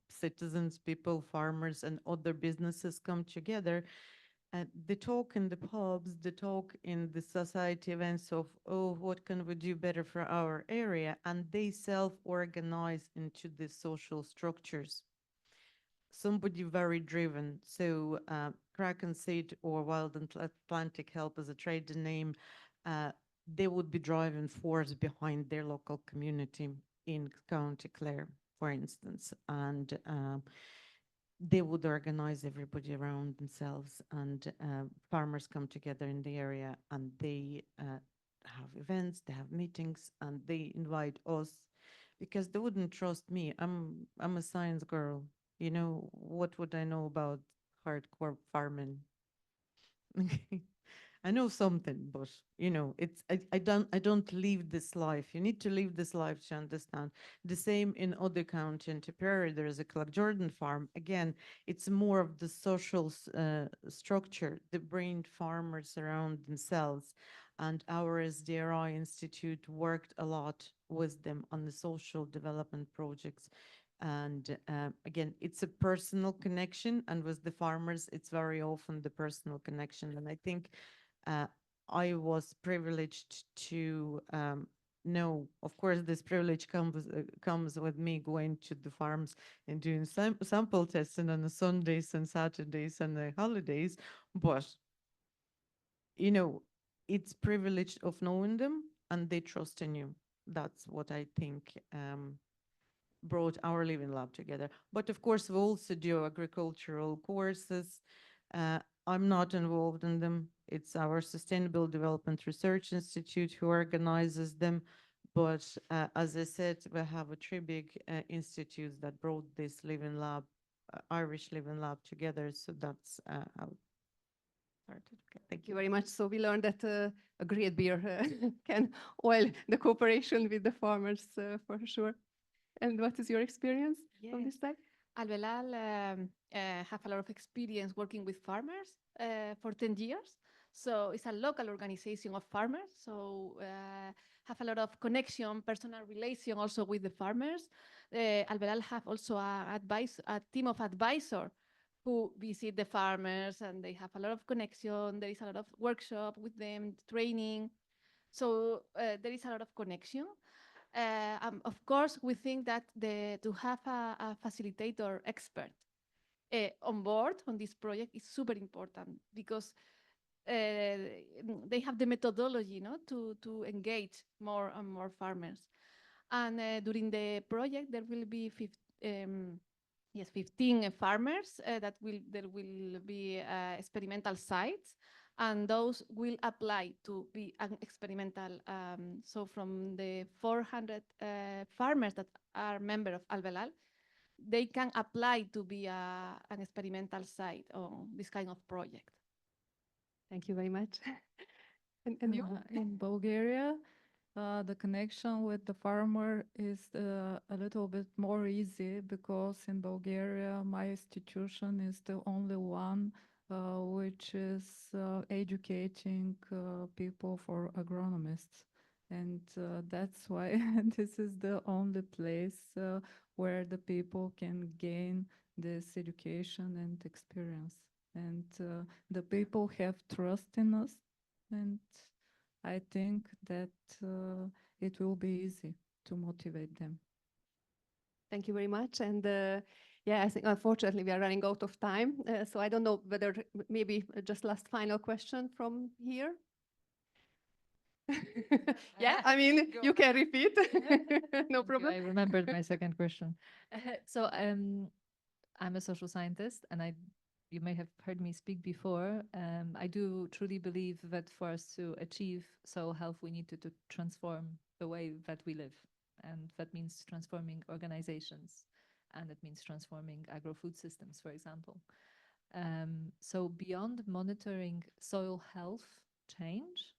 citizens, people, farmers, and other businesses come together, the talk in the pubs, the talk in the society events of, oh, what can we do better for our area? And they self-organize into the social structures. Somebody very driven. So Kraken Seed or Wild Atlantic Help as a trade name, they would be driving force behind their local community in County Clare, for instance. And they would organize everybody around themselves, and farmers come together in the area, and they have events, they have meetings, and they invite us because they wouldn't trust me. I'm a science girl. You know, what would I know about hardcore farming? I know something, but you know, I don't live this life. You need to live this life to understand. The same in other county in Tipperary, there is a Jordan farm. Again, it's more of the social structure. They bring farmers around themselves, and our SDRI Institute worked a lot with them on the social development projects. And again, it's a personal connection, and with the farmers, it's very often the personal connection. And I think I was privileged to know, of course, this privilege comes with me going to the farms and doing sample testing on the Sundays and Saturdays and the holidays. But, you know, it's privilege of knowing them, and they trust in you. That's what I think brought our living lab together. But of course, we also do agricultural courses. I'm not involved in them. It's our Sustainable Development Research Institute who organizes them. But as I said, we have three big institutes that brought this living lab, Irish living lab together. So that's how it started. Okay, Thank you very much. So we learned that a great beer can oil the cooperation with the farmers for sure. And what is your experience on this side? Albelal have a lot of experience working with farmers for 10 years. So it's a local organization of farmers. So have a lot of connection, personal relation also with the farmers. Albelal have also a team of advisors who visit the farmers, and they have a lot of connection. There is a lot of workshop with them, training. So there is a lot of connection. Of course, we think that to have a facilitator expert on board on this project is super important, because they have the methodology, to engage more and more farmers. And during the project, there will be 15 farmers there will be experimental sites, and those will apply to be an experimental. So from the 400 farmers that are members of Albelal, they can apply to be an experimental site on this kind of project. Thank you very much. And you? In Bulgaria, the connection with the farmer is a little bit more easy, because in Bulgaria, my institution is the only one which is educating people for agronomists. And that's why this is the only place where the people can gain this education and experience. And the people have trust in us, and I think that it will be easy to motivate them. Thank you very much. And yeah, I think unfortunately we are running out of time. So I don't know whether maybe just last final question from here. Yeah, I mean, you can repeat. No problem. I remembered my second question. So I'm a social scientist, and you may have heard me speak before. I do truly believe that for us to achieve soil health, we need to transform the way that we live. And that means transforming organizations, and it means transforming agro-food systems, for example. So beyond monitoring soil health change,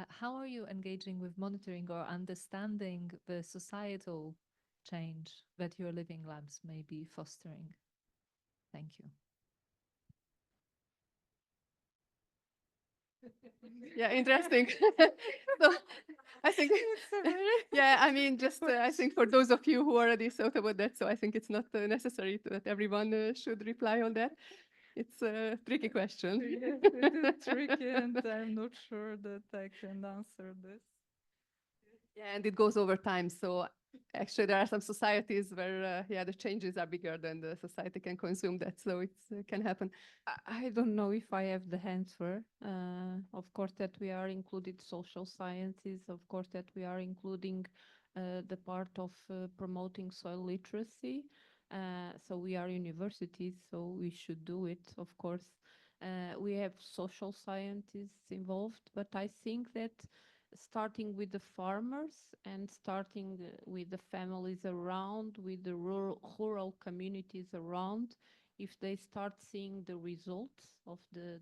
how are you engaging with monitoring or understanding the societal change that your living labs may be fostering? Thank you. Yeah, interesting. So I think, yeah, I mean, just I think for those of you who already thought about that, so I think it's not necessary that everyone should reply on that. It's a tricky question. Yes, it is tricky, and I'm not sure that I can answer this. Yeah, and it goes over time. So actually, there are some societies where, yeah, the changes are bigger than the society can consume that. So it can happen. I don't know if I have the answer. Of course, that we are included social sciences. Of course, that we are including the part of promoting soil literacy. So we are universities, so we should do it. Of course, we have social scientists involved, but I think that starting with the farmers and starting with the families around, with the rural communities around, if they start seeing the results of the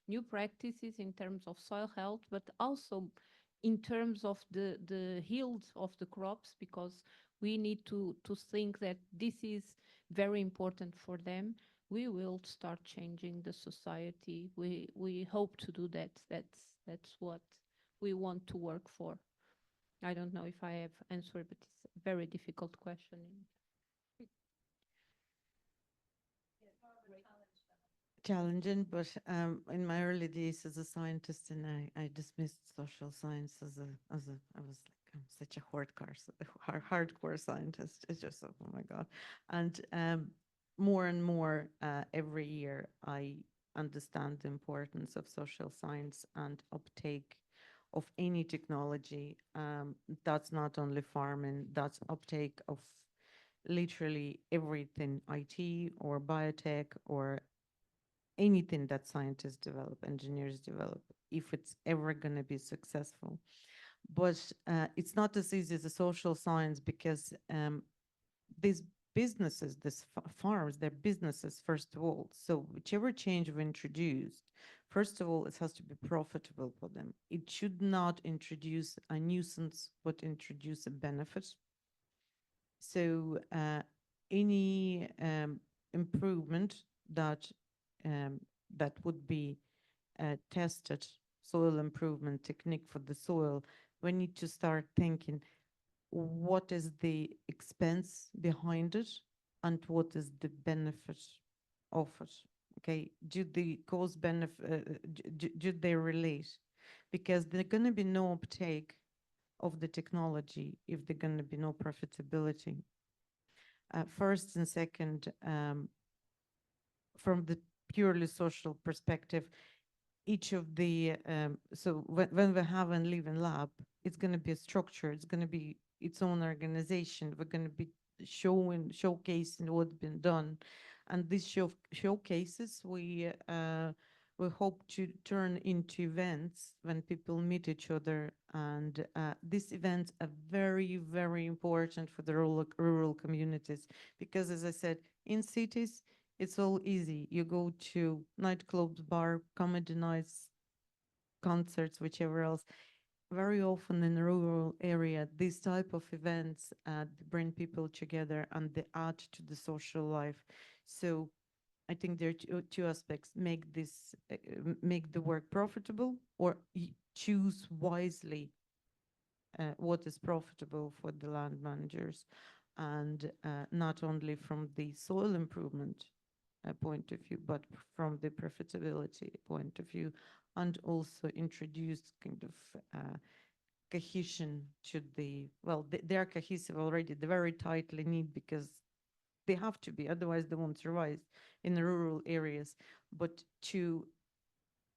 new practices in terms of soil health, but also in terms of the yield of the crops, because we need to think that this is very important for them, we will start changing the society. We hope to do that. That's what we want to work for. I don't know if I have answered, but it's a very difficult question. Challenging, but in my early days as a scientist, and I dismissed social science as I was like, I'm such a hardcore scientist. It's just, oh my God. And more and more every year, I understand the importance of social science and uptake of any technology. That's not only farming, that's uptake of literally everything, IT or biotech or anything that scientists develop, engineers develop, if it's ever going to be successful. But it's not as easy as a social science, because these businesses, these farms, they're businesses, first of all. So whichever change we introduced, first of all, it has to be profitable for them. It should not introduce a nuisance, but introduce a benefit. So any improvement that that would be tested, soil improvement technique for the soil, we need to start thinking, what is the expense behind it and what is the benefit of it? Okay, do the cost benefit, do they relate? Because there's going to be no uptake of the technology if there's going to be no profitability. First and second, from the purely social perspective, each of the, so when we have an OpenLivingLab, it's going to be a structure, it's going to be its own organization. We're going to be showcasing what's been done. And these showcases, we hope to turn into events when people meet each other. And these events are very, very important for the rural communities, because, as I said, in cities, it's all easy. You go to nightclubs, bar, comedy nights, concerts, whichever else. Very often in the rural area, these type of events bring people together and they add to the social life. So I think there are two aspects: make this, make the work profitable, or choose wisely what is profitable for the land managers, and not only from the soil improvement point of view, but from the profitability point of view, and also introduce kind of cohesion to the, well, they are cohesive already, they're very tightly knit, because they have to be, otherwise they won't survive in the rural areas. But to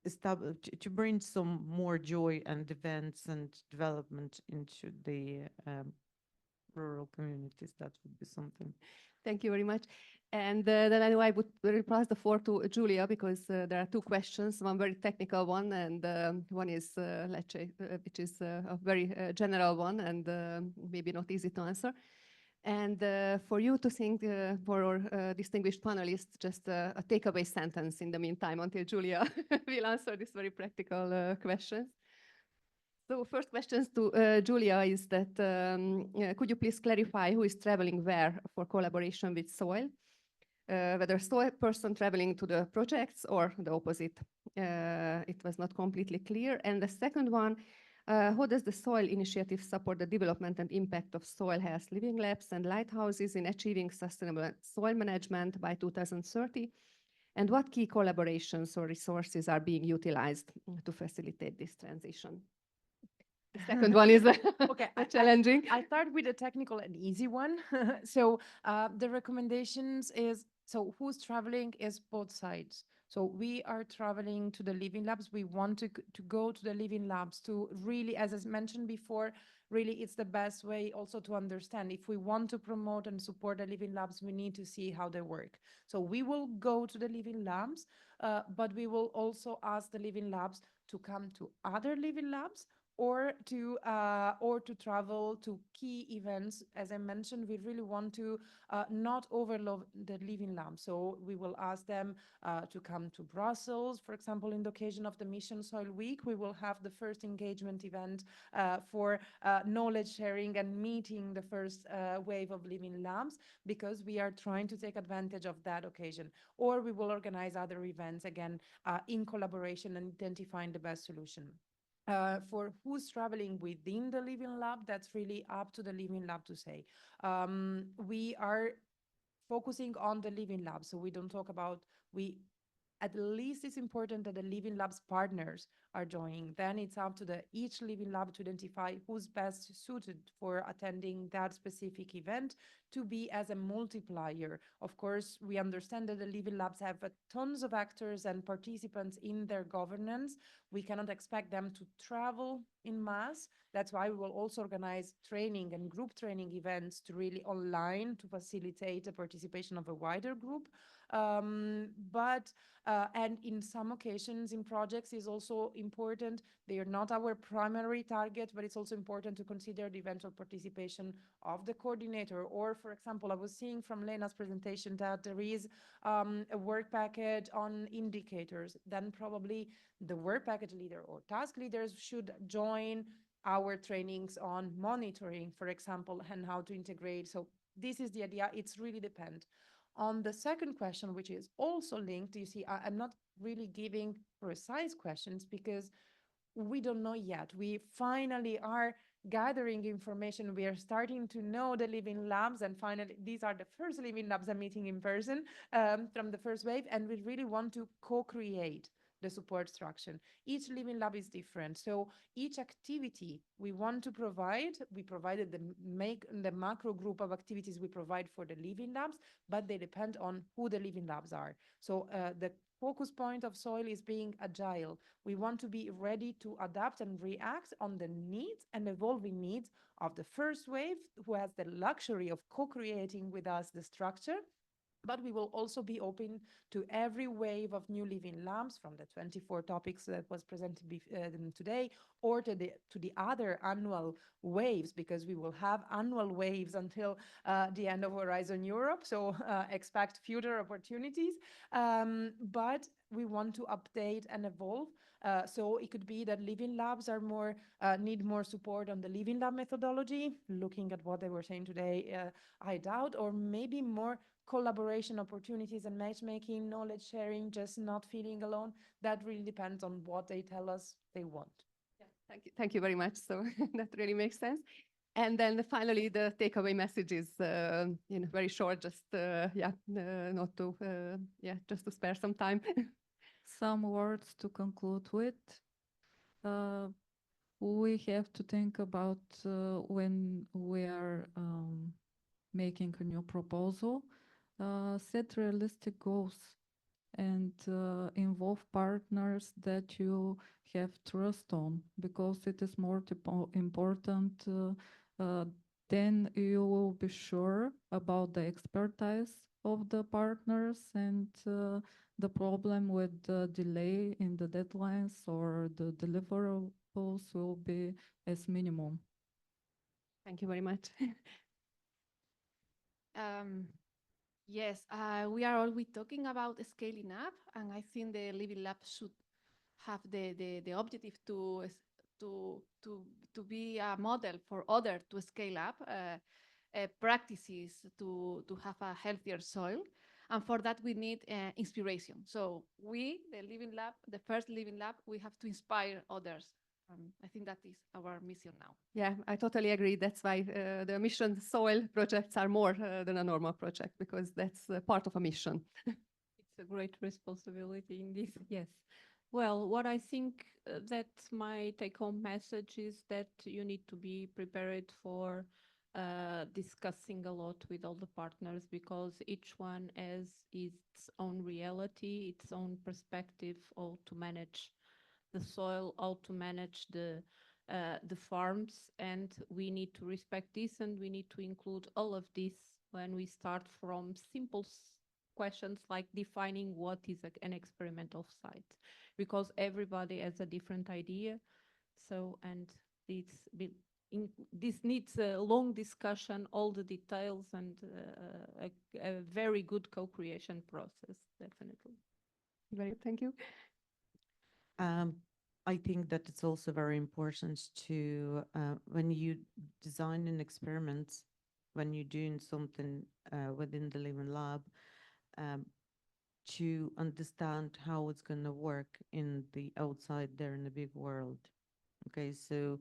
establish, to bring some more joy and events and development into the rural communities, that would be something. Thank you very much. And then I would repass the floor to Julia, because there are two questions, one very technical one, and one is, let's say, which is a very general one, and maybe not easy to answer. And for you to think, for our distinguished panelists, just a takeaway sentence in the meantime, until Julia will answer these very practical questions. So first questions to Julia is that, could you please clarify who is traveling where for collaboration with soil? Whether soil person traveling to the projects or the opposite. It was not completely clear. And the second one, how does the soil initiative support the development and impact of soil health living labs and lighthouses in achieving sustainable soil management by 2030? And what key collaborations or resources are being utilized to facilitate this transition? The second one is Okay, challenging. I'll start with a technical and easy one. So the recommendations is, so who's traveling is both sides. So we are traveling to the living labs. We want to go to the living labs to really, as I mentioned before, really it's the best way also to understand. If we want to promote and support the living labs, we need to see how they work. So we will go to the living labs, but we will also ask the living labs to come to other living labs or to travel to key events. As I mentioned, we really want to not overload the living lab. So we will ask them to come to Brussels. For example, in the occasion of the Mission Soil Week, we will have the first engagement event for knowledge sharing and meeting the first wave of living labs, because we are trying to take advantage of that occasion. Or we will organize other events, again, in collaboration and identifying the best solution. For who's traveling within the living lab, that's really up to the living lab to say. We are focusing on the living lab, so we don't talk about, at least it's important that the living labs partners are joining. Then it's up to each living lab to identify who's best suited for attending that specific event to be as a multiplier. Of course, we understand that the living labs have tons of actors and participants in their governance. We cannot expect them to travel in mass. That's why we will also organize training and group training events to really online to facilitate the participation of a wider group. And in some occasions in projects is also important. They are not our primary target, but it's also important to consider the eventual participation of the coordinator. Or, for example, I was seeing from Lena's presentation that there is a work package on indicators. Then probably the work package leader or task leaders should join our trainings on monitoring, for example, and how to integrate. So this is the idea. It's really depend. On the second question, which is also linked, you see, I'm not really giving precise questions because we don't know yet. We finally are gathering information. We are starting to know the living labs, and finally, these are the first living labs I'm meeting in person from the first wave, and we really want to co-create the support structure. Each living lab is different. So each activity we want to provide, we provided the macro group of activities we provide for the living labs, but they depend on who the living labs are. So the focus point of soil is being agile. We want to be ready to adapt and react on the needs and evolving needs of the first wave, who has the luxury of co-creating with us the structure. But we will also be open to every wave of new living labs, from the 24 topics that was presented today, or to the other annual waves, because we will have annual waves until the end of Horizon Europe. So expect future opportunities. But we want to update and evolve. So it could be that living labs are need more support on the living lab methodology. Looking at what they were saying today, I doubt, or maybe more collaboration opportunities and matchmaking, knowledge sharing, just not feeling alone. That really depends on what they tell us they want. Yeah, thank you very much. So that really makes sense. And then finally, the takeaway message is very short, just not to just to spare some time. Some words to conclude with. We have to think about when we are making a new proposal, set realistic goals and involve partners that you have trust on, because it is more important. Then you will be sure about the expertise of the partners, and the problem with the delay in the deadlines or the deliverables will be as minimum. Thank you very much. Yes, we are always talking about scaling up, and I think the Living Lab should have the objective to be a model for others to scale up practices to have a healthier soil. And for that, we need inspiration. So we, the Living Lab, the first Living Lab, we have to inspire others. I think that is our mission now. Yeah, I totally agree. That's why the mission soil projects are more than a normal project, because that's part of a mission. It's a great responsibility in this, yes. Well, what I think that my take-home message is that you need to be prepared for discussing a lot with all the partners, because each one has its own reality, its own perspective, how to manage the soil, how to manage the farms, and we need to respect this, and we need to include all of this when we start from simple questions like defining what is an experimental site, because everybody has a different idea. So, and this needs a long discussion, all the details, and a very good co-creation process, definitely. Very, thank you. I think that it's also very important to, when you design an experiment, when you're doing something within the Living Lab, to understand how it's going to work in the outside there in the big world. Okay, so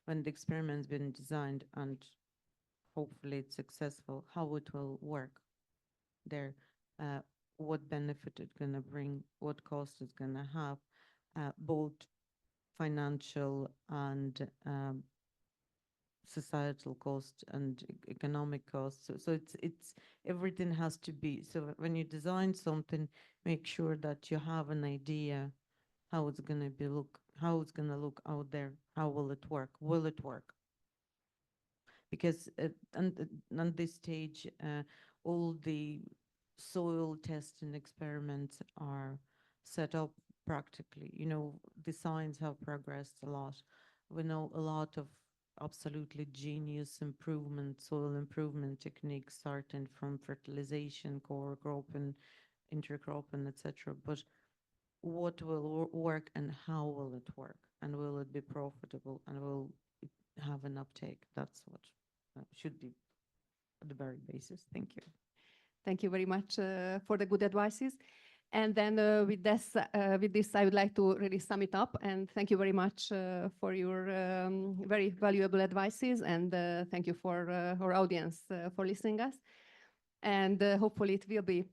when the experiment's been designed and hopefully it's successful, how it will work there, what benefit it's going to bring, what cost it's going to have, both financial and societal cost and economic cost. So it's everything has to be. So when you design something, make sure that you have an idea how it's going to be how it's going to look out there. How will it work? Will it work? Because on this stage, all the soil testing experiments are set up practically. You know, the science have progressed a lot. We know a lot of absolutely genius soil improvement techniques, starting from fertilization, core cropping, intercropping, etc. But what will work and how will it work? And will it be profitable? And will it have an uptake? That's what should be at the very basis. Thank you. Thank you very much for the good advices. And then with this, I would like to really sum it up. And thank you very much for your very valuable advices. And thank you for our audience for listening us. And hopefully it will be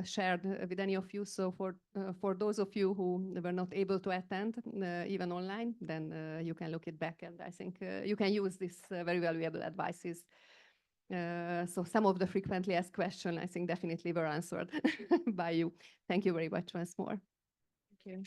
shared with any of you. So for those of you who were not able to attend, even online, then you can look it back. And I think you can use these very valuable advices. So some of the frequently asked questions, I think, definitely were answered by you. Thank you very much once more. Thank you.